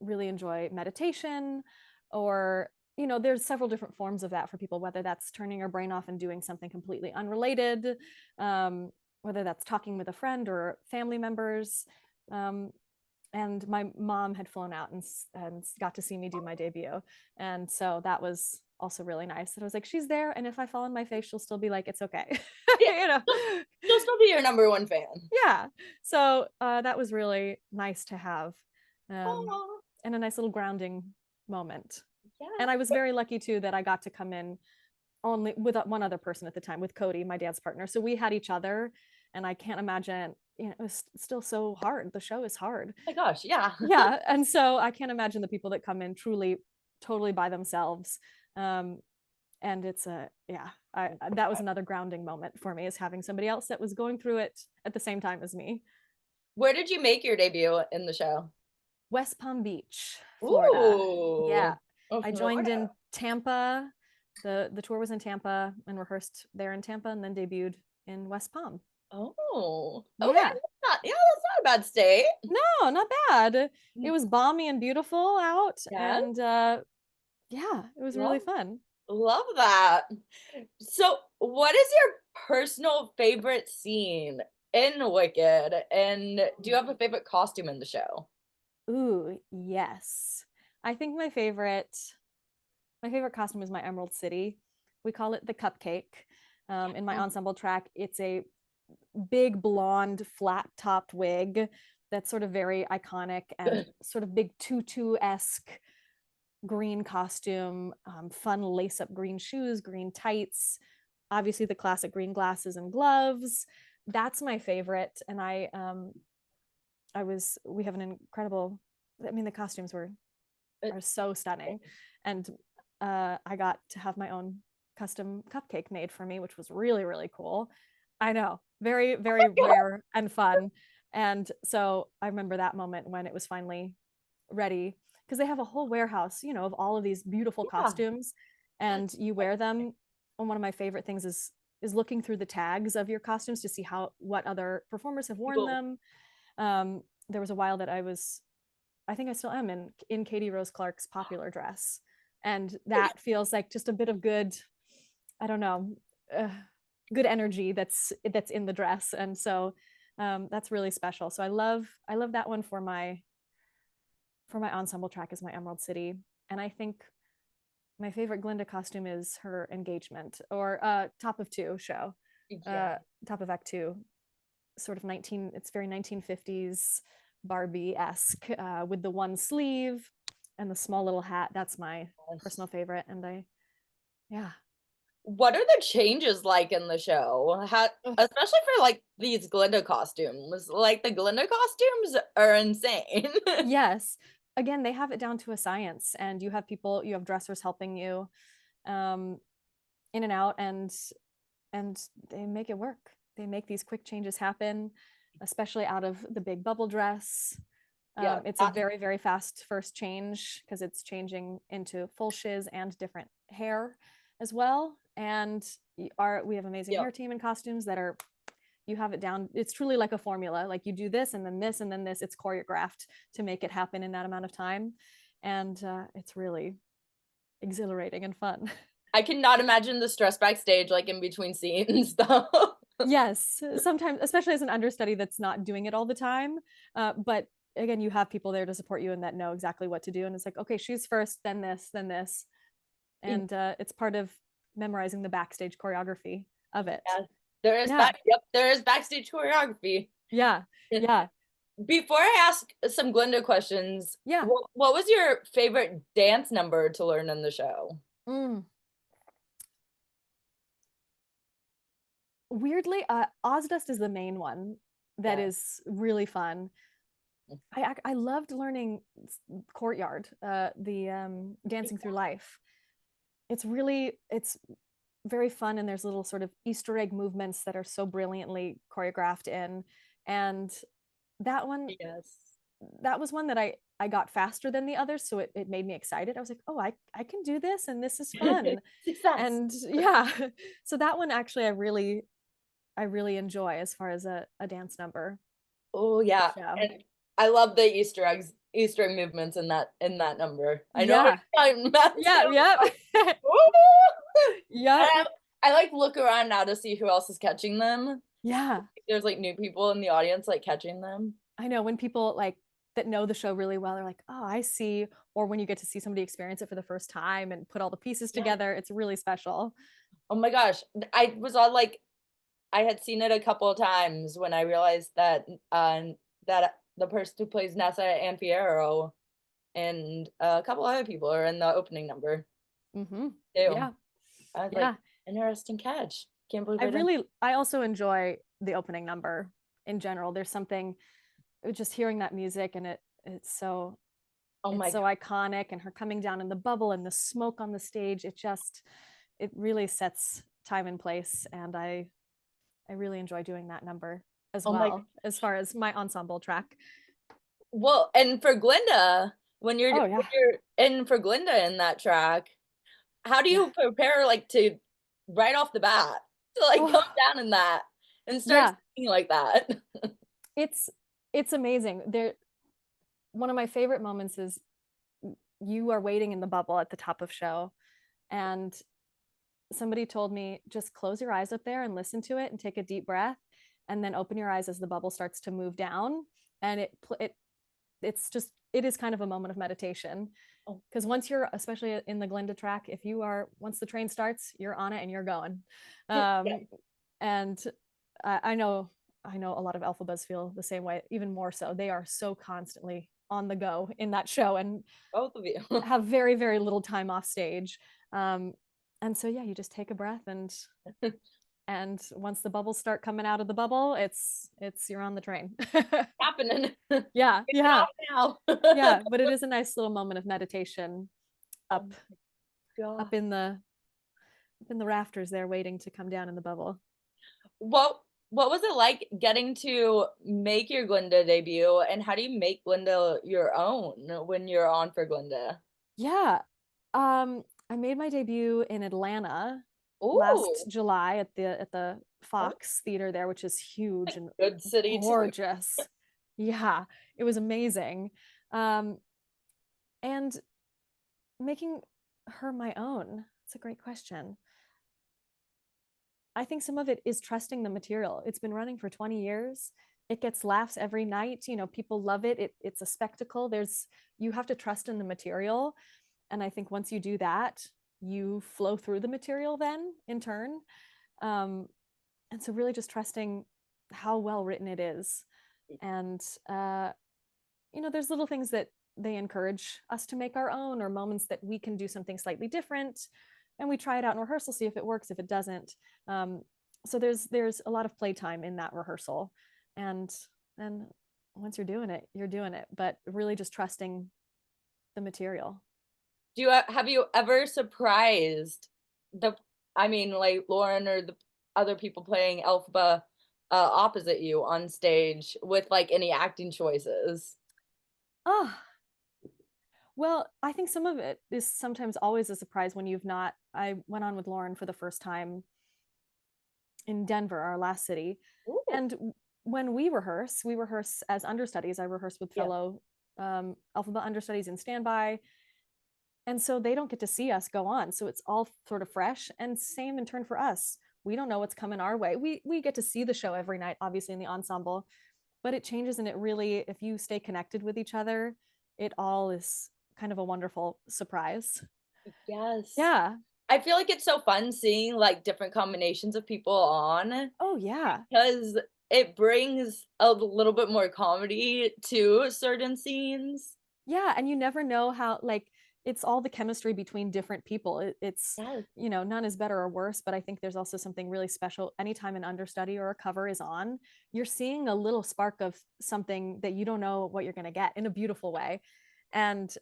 really enjoy meditation, or there's several different forms of that for people, whether that's turning your brain off and doing something completely unrelated, whether that's talking with a friend or family members. And my mom had flown out and got to see me do my debut, and so that was also really nice. That I was like, she's there, and if I fall on my face, she'll still be like, it's okay. Yeah, you know she'll still be your number one fan. yeah, so that was really nice to have, Oh, and a nice little grounding moment. yeah. And I was very lucky too that I got to come in only with one other person at the time, with Cody, my dance partner. So we had each other, and I can't imagine, it was still so hard. The show is hard. Oh my gosh, yeah. Yeah. And so I can't imagine the people that come in truly, totally by themselves. And it's that was another grounding moment for me, is having somebody else that was going through it at the same time as me. Where did you make your debut in the show? West Palm Beach, Florida. Yeah. Ooh. Oh, I joined in Florida. Tampa. The tour was in Tampa and rehearsed there in Tampa, and then debuted in West Palm. Oh, okay. Yeah. That's not a bad state. No, not bad. It was balmy and beautiful out, Yeah, and yeah, it was really love fun. love that. So, what is your personal favorite scene in Wicked? And do you have a favorite costume in the show? Ooh, yes. I think my favorite costume is my Emerald City. We call it the cupcake. In my ensemble track, it's a big blonde flat topped wig that's sort of very iconic, and sort of big tutu-esque green costume, fun lace up green shoes, green tights, obviously the classic green glasses and gloves. That's my favorite. And we have an incredible, I mean, the costumes are so stunning. And I got to have my own custom cupcake made for me, which was really, really cool. I know, very, very rare and fun. And so I remember that moment when it was finally ready, because they have a whole warehouse, of all of these beautiful Yeah. costumes, and you wear them. And one of my favorite things is looking through the tags of your costumes to see what other performers have worn them. There was a while that I think I still am in Katie Rose Clark's popular dress, and that feels like just a bit of good, I don't know, good energy that's in the dress. And so that's really special. So I love that one for my ensemble track, is my Emerald City. And I think my favorite Glinda costume is her engagement, or Top of Two show. Yeah. Top of Act Two, sort of it's very 1950s Barbie-esque, with the one sleeve and the small little hat. That's my personal favorite. And yeah. What are the changes like in the show? Especially for like these Glinda costumes. Like the Glinda costumes are insane. Yes. Again, they have it down to a science, and you have dressers helping you in and out, and they make it work. They make these quick changes happen, especially out of the big bubble dress. Yeah. It's a very, very fast first change, because it's changing into full shiz and different hair as well. And we have amazing hair team and costumes that you have it down. It's truly like a formula. Like, you do this and then this and then this. It's choreographed to make it happen in that amount of time. And it's really exhilarating and fun. I cannot imagine the stress backstage, like in between scenes, though. Yes, sometimes, especially as an understudy that's not doing it all the time. But again, you have people there to support you and that know exactly what to do. And it's like, okay, she's first, then this, and it's part of memorizing the backstage choreography of it. Yeah. There is there is backstage choreography. Yeah. Yeah. Before I ask some Glinda questions, Yeah. what was your favorite dance number to learn in the show? Weirdly, Ozdust is the main one that is really fun. I loved learning Courtyard, the Dancing Through Life. It's very fun, and there's little sort of Easter egg movements that are so brilliantly choreographed in. And that one, that was one that I got faster than the others, so it made me excited. I was like, oh, I can do this, and this is fun. And yeah, so that one actually I really enjoy as far as a dance number. Oh yeah, and I love the Easter egg movements in that number. I know what you're talking about. Yeah. Yeah. I like look around now to see who else is catching them. Yeah. There's like new people in the audience like catching them. I know when people like that know the show really well, they're like, oh, I see. Or when you get to see somebody experience it for the first time and put all the pieces together, it's really special. Oh my gosh. I was all like, I had seen it a couple of times when I realized that that the person who plays Nessa and Fierro and a couple other people are in the opening number. Mm-hmm. Yeah. I was like, interesting catch. Can't believe I also enjoy the opening number in general. There's something just hearing that music, and it's so iconic, and her coming down in the bubble and the smoke on the stage, it really sets time and place, and I really enjoy doing that number as well, as far as my ensemble track. Well, and for Glinda, when you're in for Glinda in that track, how do you prepare like to right off the bat to like come down in that and start singing like that? It's amazing. One of my favorite moments is you are waiting in the bubble at the top of show, and somebody told me, just close your eyes up there and listen to it and take a deep breath, and then open your eyes as the bubble starts to move down. And it is kind of a moment of meditation, because once you're, especially in the Glinda track, once the train starts, you're on it and you're going. And I know a lot of Elphabas feel the same way, even more so. They are so constantly on the go in that show, and both of you have very, very little time off stage. And so, you just take a breath, and once the bubbles start coming out of the bubble, you're on the train. Happening. Yeah. Now. Yeah, but it is a nice little moment of meditation up in the rafters there, waiting to come down in the bubble. What was it like getting to make your Glinda debut, and how do you make Glinda your own when you're on for Glinda? Yeah. I made my debut in Atlanta last July at the Fox Theater there, which is huge and good city, gorgeous. Yeah, it was amazing. And making her my own, it's a great question. I think some of it is trusting the material. It's been running for 20 years. It gets laughs every night. People love it. It's a spectacle. You have to trust in the material. And I think once you do that, you flow through the material then in turn. And so really just trusting how well written it is. And, there's little things that they encourage us to make our own, or moments that we can do something slightly different. And we try it out in rehearsal, see if it works, if it doesn't. So there's a lot of playtime in that rehearsal. And once you're doing it, but really just trusting the material. Have you ever surprised like Lauren or the other people playing Elphaba opposite you on stage with like any acting choices? Well, I think some of it is sometimes always a surprise when you've not. I went on with Lauren for the first time in Denver, our last city. Ooh. And when we rehearse as understudies. I rehearse with fellow Elphaba understudies in standby. And so they don't get to see us go on. So it's all sort of fresh, and same in turn for us. We don't know what's coming our way. We get to see the show every night, obviously in the ensemble, but it changes, and it really, if you stay connected with each other, it all is kind of a wonderful surprise. Yes. Yeah. I feel like it's so fun seeing, like, different combinations of people on Oh, yeah. because it brings a little bit more comedy to certain scenes. Yeah, and you never know how, like, it's all the chemistry between different people. It's, Yes. none is better or worse, but I think there's also something really special anytime an understudy or a cover is on. You're seeing a little spark of something that you don't know what you're going to get in a beautiful way. And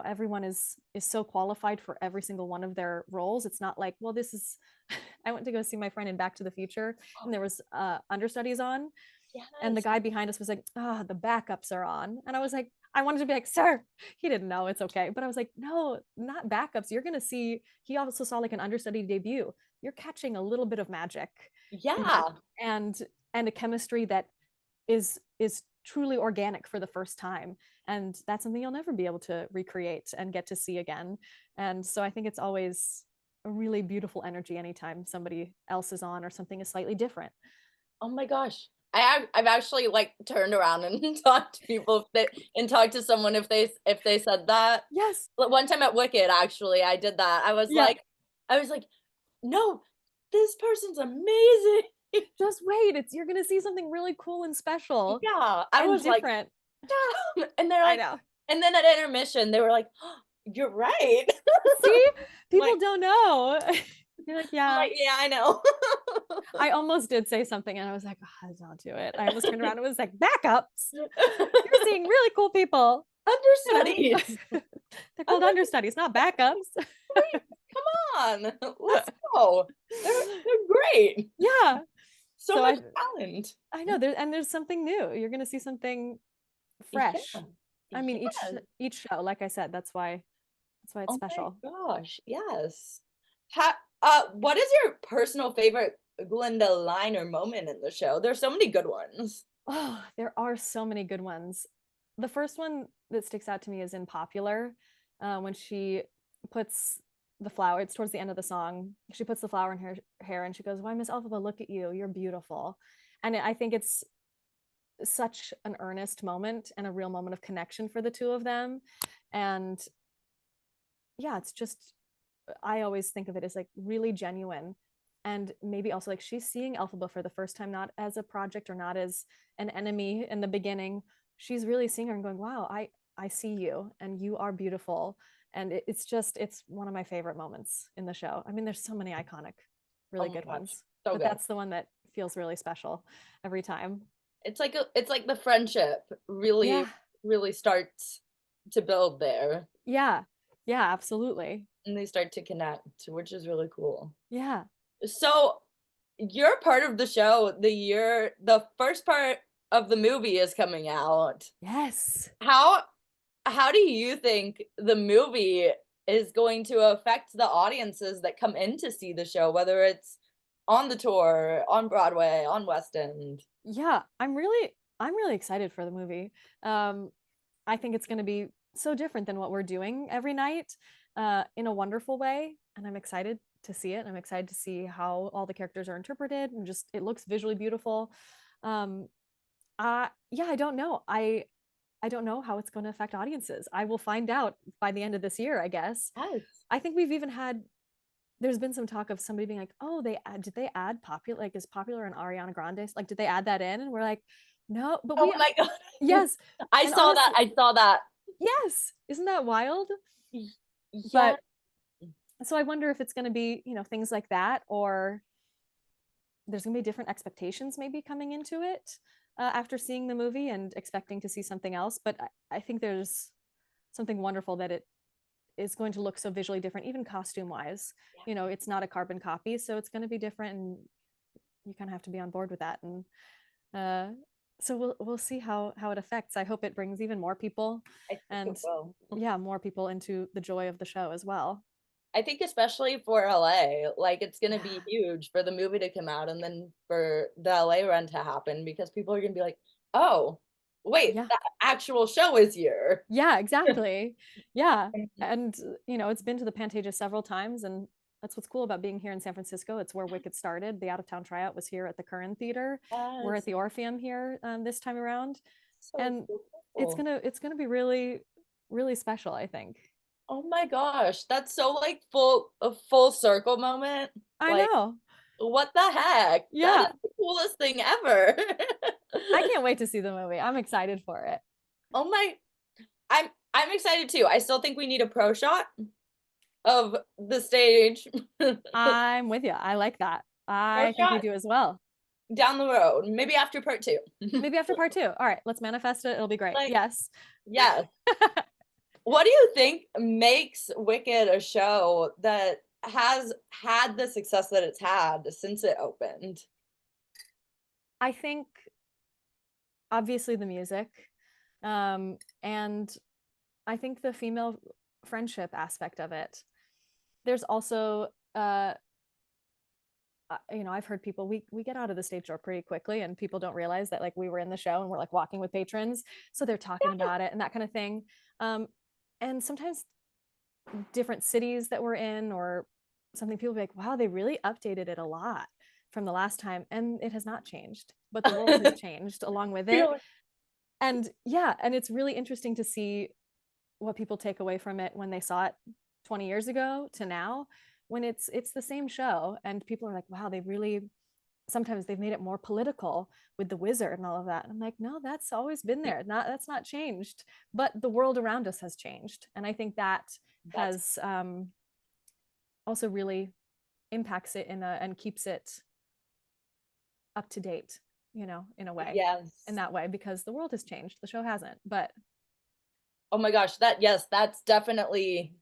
everyone is so qualified for every single one of their roles. It's not like, well, this is I went to go see my friend in Back to the Future, and there was understudies on, and the Yes. guy behind us was like, ah, the backups are on. And I was like, I wanted to be like, sir, he didn't know, it's okay. But I was like, no, not backups. You're gonna see, he also saw like an understudy debut. You're catching a little bit of magic in this, Yeah. and a chemistry that is truly organic for the first time. And that's something you'll never be able to recreate and get to see again. And so I think it's always a really beautiful energy anytime somebody else is on or something is slightly different. Oh my gosh. I've actually, like, turned around and talked to people if they and talked to someone if they said that. Yes. But one time at Wicked, actually, I did that. Yeah. I was like, "No, this person's amazing." Just wait. It's You're gonna see something really cool and special Yeah, I and was like, different. "Yeah," and they're I like know. and then at intermission, they were like, "Oh, you're right." See? Like People don't know. You're like, I'm yeah. like, "Yeah, I know." I almost did say something and I was like, oh, don't do it. I almost turned around and was like, backups. You're seeing really cool people, you know. Understudies. They're I'm called like, understudies, not backups. "Wait, come on, let's go." They're great. Yeah. So So much I talent. I know there's something new. You're gonna see something Yeah. fresh. I mean, Yeah. each show, like I said, that's why it's Oh my special. gosh, yes. Ha what is your personal favorite Glinda line or moment in the show? There's so many good ones. Oh, there are so many good ones. The first one that sticks out to me is in Popular, when she puts the flower. It's towards the end of the song. She puts the flower in her hair and she goes, "Why, Miss Elphaba, look at you. You're beautiful." And I think it's such an earnest moment and a real moment of connection for the two of them. And yeah, it's just, I always think of it as like really genuine. And maybe also like she's seeing Elphaba for the first time, not as a project or not as an enemy in the beginning. She's really seeing her and going, wow, I see you and you are beautiful. And it's one of my favorite moments in the show. I mean, there's so many iconic, Oh really my good gosh, ones, so but good. that's the one that feels really special every time. It's like the friendship Yeah. really starts to build there, Yeah. Yeah, absolutely. and they start to connect, which is really cool. Yeah. So, you're part of the show the first part of the movie is coming out. Yes. How how do you think the movie is going to affect the audiences that come in to see the show, whether it's on the tour, on Broadway, on West End? Yeah, I'm really excited for the movie. Um, I think it's going to be so different than what we're doing every night, in a wonderful way, and I'm excited to see it. I'm excited to see how all the characters are interpreted, and just it looks visually beautiful. Um, yeah, I don't know. I don't know how it's going to affect audiences. I will find out by the end of this year, I guess. Yes. I think we've even had there's been some talk of somebody being like, "Oh, did they add popular like is popular and Ariana Grande? Like, did they add that in?" And we're like, "No, but Oh we my god. yes." And honestly, I saw that. yes, isn't that wild? Y yeah. But so I wonder if it's going to be, things like that, or there's going to be different expectations maybe coming into it, after seeing the movie and expecting to see something else. But I think there's something wonderful that it is going to look so visually different, even costume wise. It's not a carbon copy, so it's going to be different, and you kind of have to be on board with that. And uh, so we'll see how it affects. I hope it brings even more people, I think it and will. yeah, more people into the joy of the show as well. I think especially for LA, like, it's gonna Yeah, be huge for the movie to come out and then for the LA run to happen because people are gonna be like, "Oh, wait, yeah, the actual show is here." yeah, exactly. Yeah, Mhm. and it's been to the Pantages several times, and that's what's cool about being here in San Francisco. It's where Wicked started. The out of town tryout was here at the Curran Theater. We're at Yes, the Orpheum here, this time around, so and it's cool. gonna it's gonna be really really special, I think. Oh my gosh, that's so like a full circle moment. I Like, know. what the heck? That is Yeah. the coolest thing ever. I can't wait to see the movie. I'm excited for it. Oh my, I'm excited too. I still think we need a pro shot of the stage. I'm with you. I like that. Pro I think we shot do as well. down the road, maybe after part two. Maybe after part 2. All right, let's manifest it. It'll be great. Like, Yes. yes. What do you think makes Wicked a show that has had the success that it's had since it opened? I think obviously the music, and I think the female friendship aspect of it. There's also I've heard people, we get out of the stage door pretty quickly, and people don't realize that like we were in the show and we're like walking with patrons, so they're talking about it and that kind of thing. And sometimes different cities that we're in or something, people be like, wow, they really updated it a lot from the last time, and it has not changed, but the world has changed along with it. And yeah, and it's really interesting to see what people take away from it when they saw it 20 years ago to now, when it's the same show and people are like, wow, they really, sometimes they've made it more political with the wizard and all of that. And I'm like, no, that's always been there. That's not changed, but the world around us has changed. And I think that has also really impacts it and keeps it up to date, in a way. Yes. In that way, because the world has changed. The show hasn't, but oh my gosh, that's definitely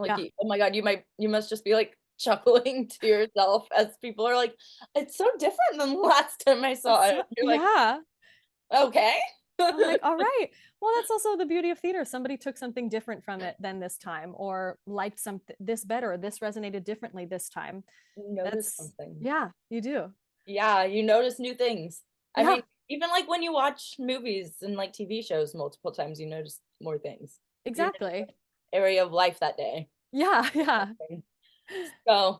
yeah. key. Oh my god, you must just be like chuckling to yourself as people are like, it's so different than the last time I saw it. You're like, Yeah. okay. I'm like, all right. Well, that's also the beauty of theater. Somebody took something different from it than this time, or liked something this better, this resonated differently this time. You notice That's, something. yeah, you do. Yeah, you notice new things. I Yeah, mean, even like when you watch movies and like TV shows multiple times, you notice more things. You're in a exactly. different area of life that day. Yeah, yeah. So,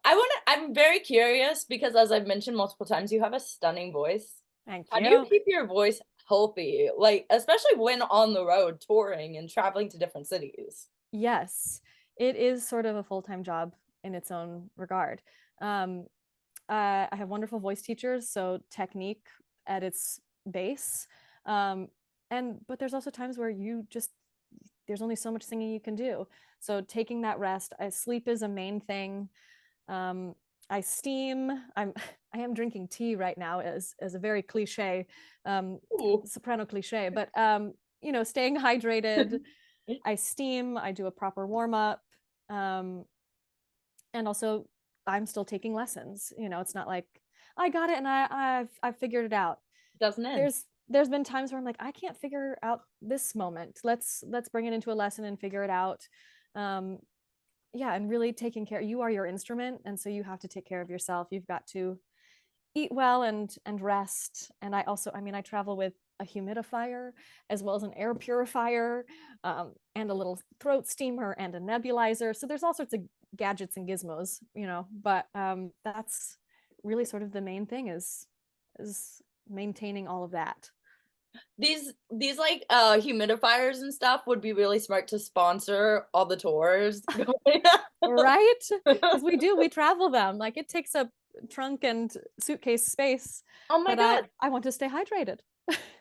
I'm very curious because as I've mentioned multiple times, you have a stunning voice. Thank How do you you. keep your voice healthy? Like, especially when on the road touring and traveling to different cities. Yes, it is sort of a full-time job in its own regard. Um, I have wonderful voice teachers, so technique at its base. But there's also times where there's only so much singing you can do. So taking that rest, sleep is a main thing. I steam. I am drinking tea right now as a very cliche, Ooh. soprano cliche, but staying hydrated. I steam. I do a proper warm up, and also I'm still taking lessons. It's not like I got it and I've figured it out. Doesn't end. There's been times where I'm like, I can't figure out this moment. Let's bring it into a lesson and figure it out. Yeah, and really taking care. You are your instrument, and so you have to take care of yourself. You've got to eat well and rest. And I travel with a humidifier as well as an air purifier, and a little throat steamer and a nebulizer. So there's all sorts of gadgets and gizmos, but that's really sort of the main thing is maintaining all of that. These like humidifiers and stuff would be really smart to sponsor all the tours. Right? Because we travel them. Like it takes up trunk and suitcase space. Oh my but god. I want to stay hydrated.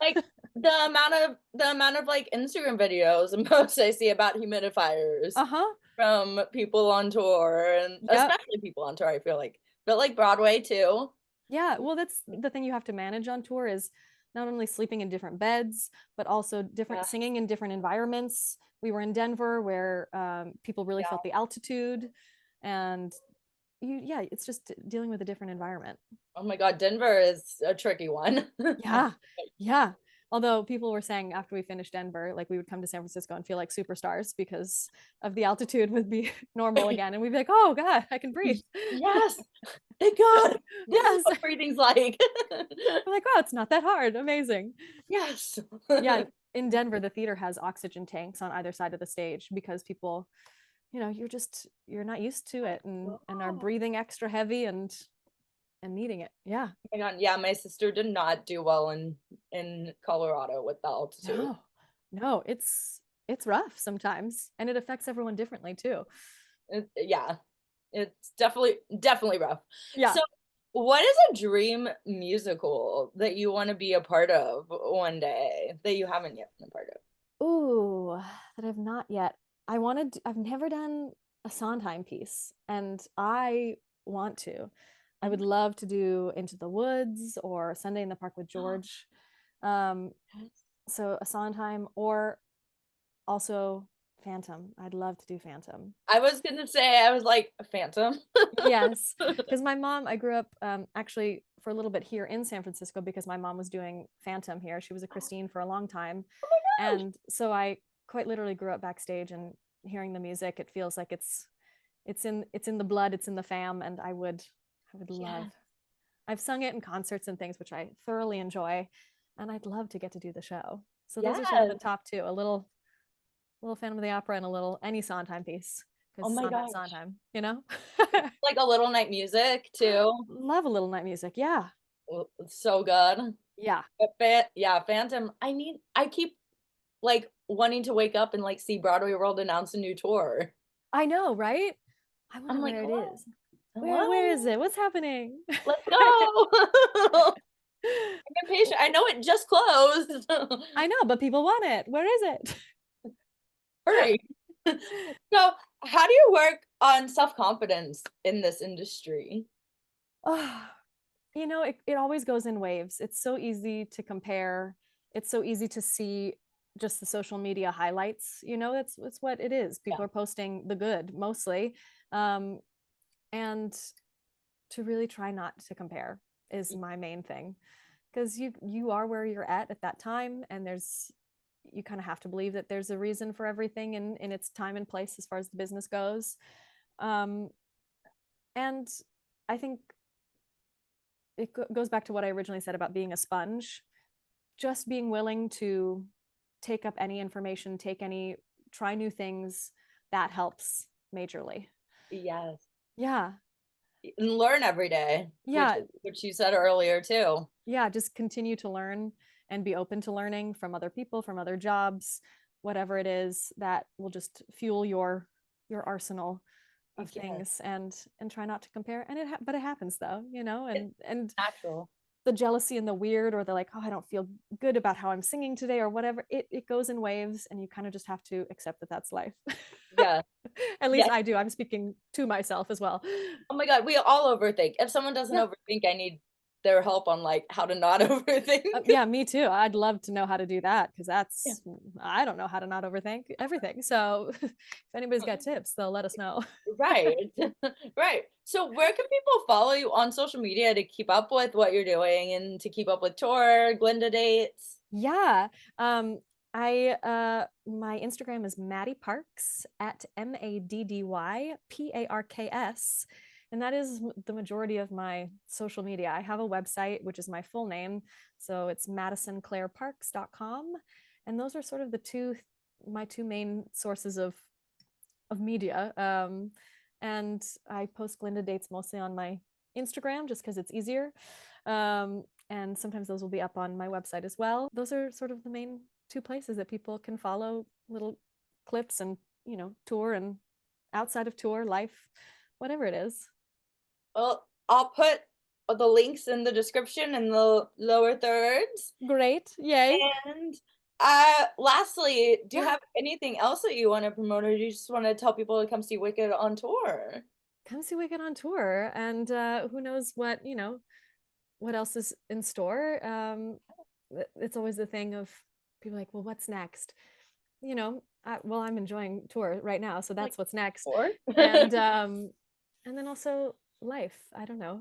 Like the amount of like Instagram videos and posts I see about humidifiers Uh-huh. from people on tour and Yep. especially people on tour, I feel like. But like Broadway too. Yeah, well, that's the thing you have to manage on tour is not only sleeping in different beds, but also different Yeah. singing in different environments. We were in Denver where people really Yeah. felt the altitude, and yeah, it's just dealing with a different environment. Oh my god, Denver is a tricky one. Yeah, yeah. Although people were saying after we finished Denver, like we would come to San Francisco and feel like superstars because of the altitude would be normal again. And we'd be like, oh God, I can breathe. Yes. Thank God. This Yes. is what breathing's like. We're like, oh, it's not that hard. Amazing. Yes. Yeah. In Denver, the theater has oxygen tanks on either side of the stage because people, you're not used to it and are breathing extra heavy and needing it. Yeah. Oh my god, yeah, my sister did not do well in Colorado with the altitude. No, it's it's rough sometimes, and it affects everyone differently too. Yeah, it's definitely rough. Yeah. So, what is a dream musical that you want to be a part of one day that you haven't yet been a part of? Ooh, that I've not yet. I've never done a Sondheim piece, and I want to. I would love to do Into the Woods or Sunday in the Park with George. Um, so a Sondheim, or also Phantom. I'd love to do Phantom. I was gonna say, I was like, Phantom. Yes, because my mom, I grew up actually for a little bit here in San Francisco because my mom was doing Phantom here. She was a Christine for a long time. And so I quite literally grew up backstage, and hearing the music, it feels like it's in the blood, it's in the fam, and I would love. Yes. I've sung it in concerts and things, which I thoroughly enjoy, and I'd love to get to do the show. So those are sort of the Yes. top two: a little Phantom of the Opera and a little any Sondheim piece, Oh because my gosh. Sondheim, you know. Like a little night music too. Love a little night music. Yeah. It's so good. Yeah. But yeah, Phantom. I keep like wanting to wake up and like see Broadway World announce a new tour. I know, right? I I'm wonder like, where it hello, is. Where is hello, it? What's happening? let's go. I'm impatient. I know it just closed. I know, but people want it. Where is it? Hurry. So, how do you work on self-confidence in this industry? Oh, it always goes in waves. It's so easy to compare. It's so easy to see just the social media highlights. It's what it is. Yeah. People are posting the good mostly. And to really try not to compare is my main thing, because you are where you're at that time, and you kind of have to believe that there's a reason for everything in its time and place as far as the business goes. And I think it goes back to what I originally said about being a sponge. Just being willing to take up any information, try new things, that helps majorly. Yes. Yeah. And learn every day, Yeah. which you said earlier too. Yeah, just continue to learn and be open to learning from other people, from other jobs, whatever it is that will just fuel your arsenal of Yes. things, and try not to compare. And but it happens though, It's and natural. the jealousy and the weird, or the like, oh, I don't feel good about how I'm singing today or whatever, it goes in waves, and you kind of just have to accept that that's life. Yeah. At least Yes. I do. I'm speaking to myself as well. Oh my God, we all overthink. If someone doesn't Yeah. overthink, I need their help on like how to not overthink. Yeah, me too. I'd love to know how to do that, because Yeah. I don't know how to not overthink everything. So if anybody's got tips, they'll let us know. Right. Right. So where can people follow you on social media to keep up with what you're doing and to keep up with tour, Glinda dates? Yeah. My Instagram is Maddie Parks at MADDYPARKS. And that is the majority of my social media. I have a website, which is my full name. So it's MadisonClaireParks.com. And those are sort of my two main sources of media. And I post Glinda dates mostly on my Instagram just because it's easier. And sometimes those will be up on my website as well. Those are sort of the main two places that people can follow little clips and, tour and outside of tour, life, whatever it is. Well, I'll put the links in the description in the lower thirds. Great. Yay. And lastly, do you Yeah. have anything else that you want to promote, or do you just want to tell people to come see Wicked on tour? Come see Wicked on tour. And who knows what else is in store. It's always the thing of people like, well, what's next? Well, I'm enjoying tour right now, so that's Like what's next. tour? And then also life. I don't know.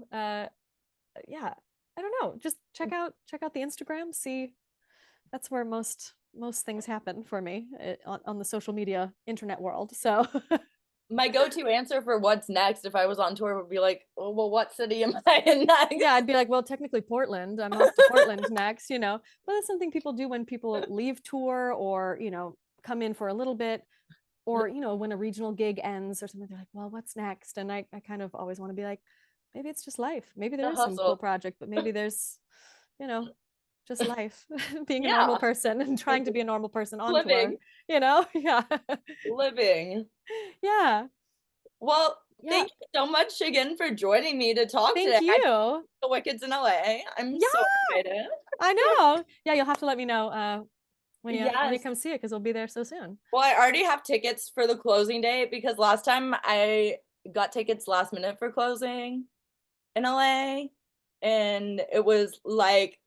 Yeah, I don't know. Just check out the Instagram. See, that's where most things happen for me on the social media internet world. So My go-to answer for what's next if I was on tour would be like, oh, well, what city am I in next? yeah, I'd be like, well, technically Portland. I'm off to Portland next, but that's something people do when people leave tour, or come in for a little bit, or when a regional gig ends or something. They're like, well, what's next? And I kind of always want to be like, maybe it's just life. Maybe there The is some cool hustle. project, but maybe there's, you know just life, being a Yeah. normal person and trying to be a normal person on tour, Living. you know? Yeah. Living. Yeah. Well, Yeah. thank you so much again for joining me to talk Thank today. you. The Wicked's in LA. I'm Yeah, so excited. I know. Yeah, you'll have to let me know when you Yes. come see it, because we'll be there so soon. Well, I already have tickets for the closing day because last time I got tickets last minute for closing in LA and it was like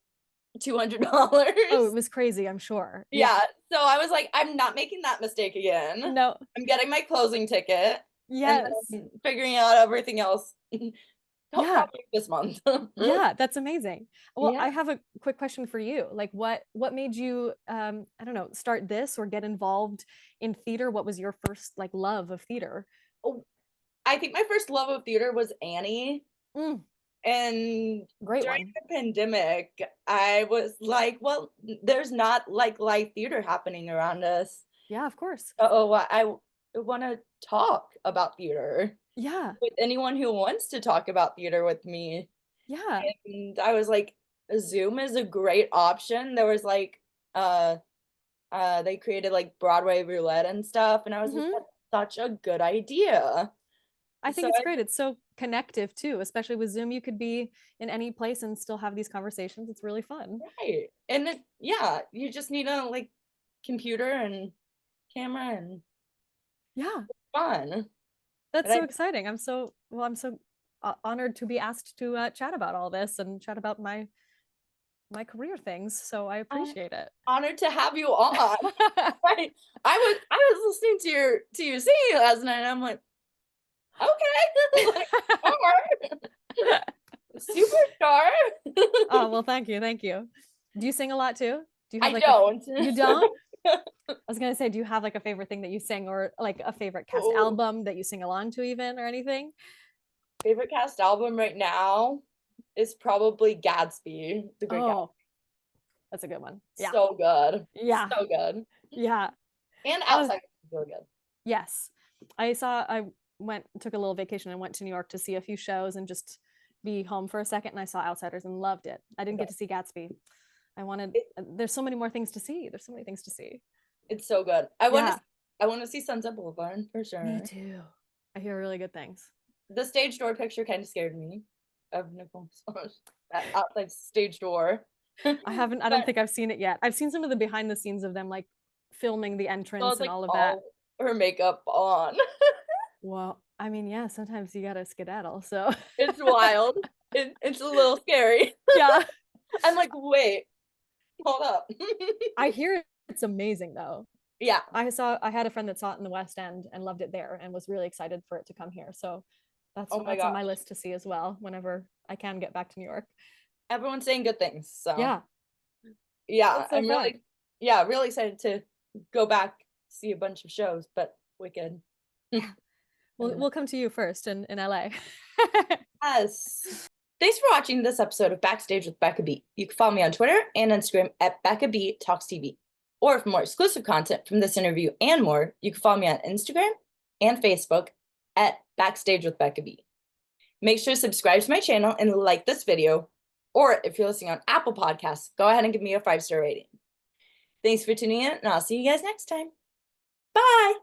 $200. Oh, it was crazy, I'm sure. Yeah. So I was like, I'm not making that mistake again. No. I'm getting my closing ticket and Yes. then figuring out everything else Yeah. probably this month. Yeah, that's amazing. Well, Yeah. I have a quick question for you. Like what made you I don't know, start this or get involved in theater? What was your first like love of theater? Oh, I think my first love of theater was Annie. Mm, And great during one. the pandemic, I was like, well, there's not like live theater happening around us. Yeah, of course. Oh, I want to talk about theater Yeah. with anyone who wants to talk about theater with me. Yeah. And I was like, Zoom is a great option. There was like, uh, they created like Broadway roulette and stuff, and I was like, Hmm. that's such a good idea. I So think it's great. It's so connective too, especially with Zoom. You could be in any place and still have these conversations. It's really fun. right, and it, yeah, you just need a like computer and camera and Yeah, fun. that's And I so exciting. I'm so honored to be asked to chat about all this and chat about my career things. So I I'm appreciate it. honored to have you on. Right. I was listening to you singing last night and I'm like, okay, like star, superstar. Oh, well, thank you. Thank you. Do you sing a lot too? Do you have I like don't. you don't? I was gonna say, do you have like a favorite thing that you sing or like a favorite cast Oh, album that you sing along to even or anything? favorite cast album right now is probably Gatsby, The Great Gatsby. Oh, that's a good one. Yeah. So good. Yeah. So good. Yeah. And Oh, Outside is really good. yes. I went, took a little vacation and went to New York to see a few shows and just be home for a second. And I saw Outsiders and loved it. I didn't get to see Gatsby. I wanted, there's so many more things to see. There's so many things to see. It's so good. Yeah. I want to see Sunset Boulevard for sure. Me too. I hear really good things. The stage door picture kind of scared me of Nicole Sponge. That outside stage door. I don't think I've seen it yet. I've seen some of the behind the scenes of them like filming the So entrance it's and like all of that. her makeup on. Well, I mean, yeah, sometimes you gotta skedaddle. So It's wild. It's a little scary. yeah. I'm like, wait, hold up. I hear it's amazing though. Yeah. I had a friend that saw it in the West End and loved it there and was really excited for it to come here. So that's Oh my on my gosh. list to see as well whenever I can get back to New York. Everyone's saying good things. So Yeah. yeah, That's so I'm fun. really excited to go back, see a bunch of shows, but Wicked. We'll come to you first in LA. Yes. Thanks for watching this episode of Backstage with Becca B. You can follow me on Twitter and Instagram at Becca B Talks TV. Or for more exclusive content from this interview and more, you can follow me on Instagram and Facebook at Backstage with Becca B. Make sure to subscribe to my channel and like this video. Or if you're listening on Apple Podcasts, go ahead and give me a 5-star rating. Thanks for tuning in, and I'll see you guys next time. Bye!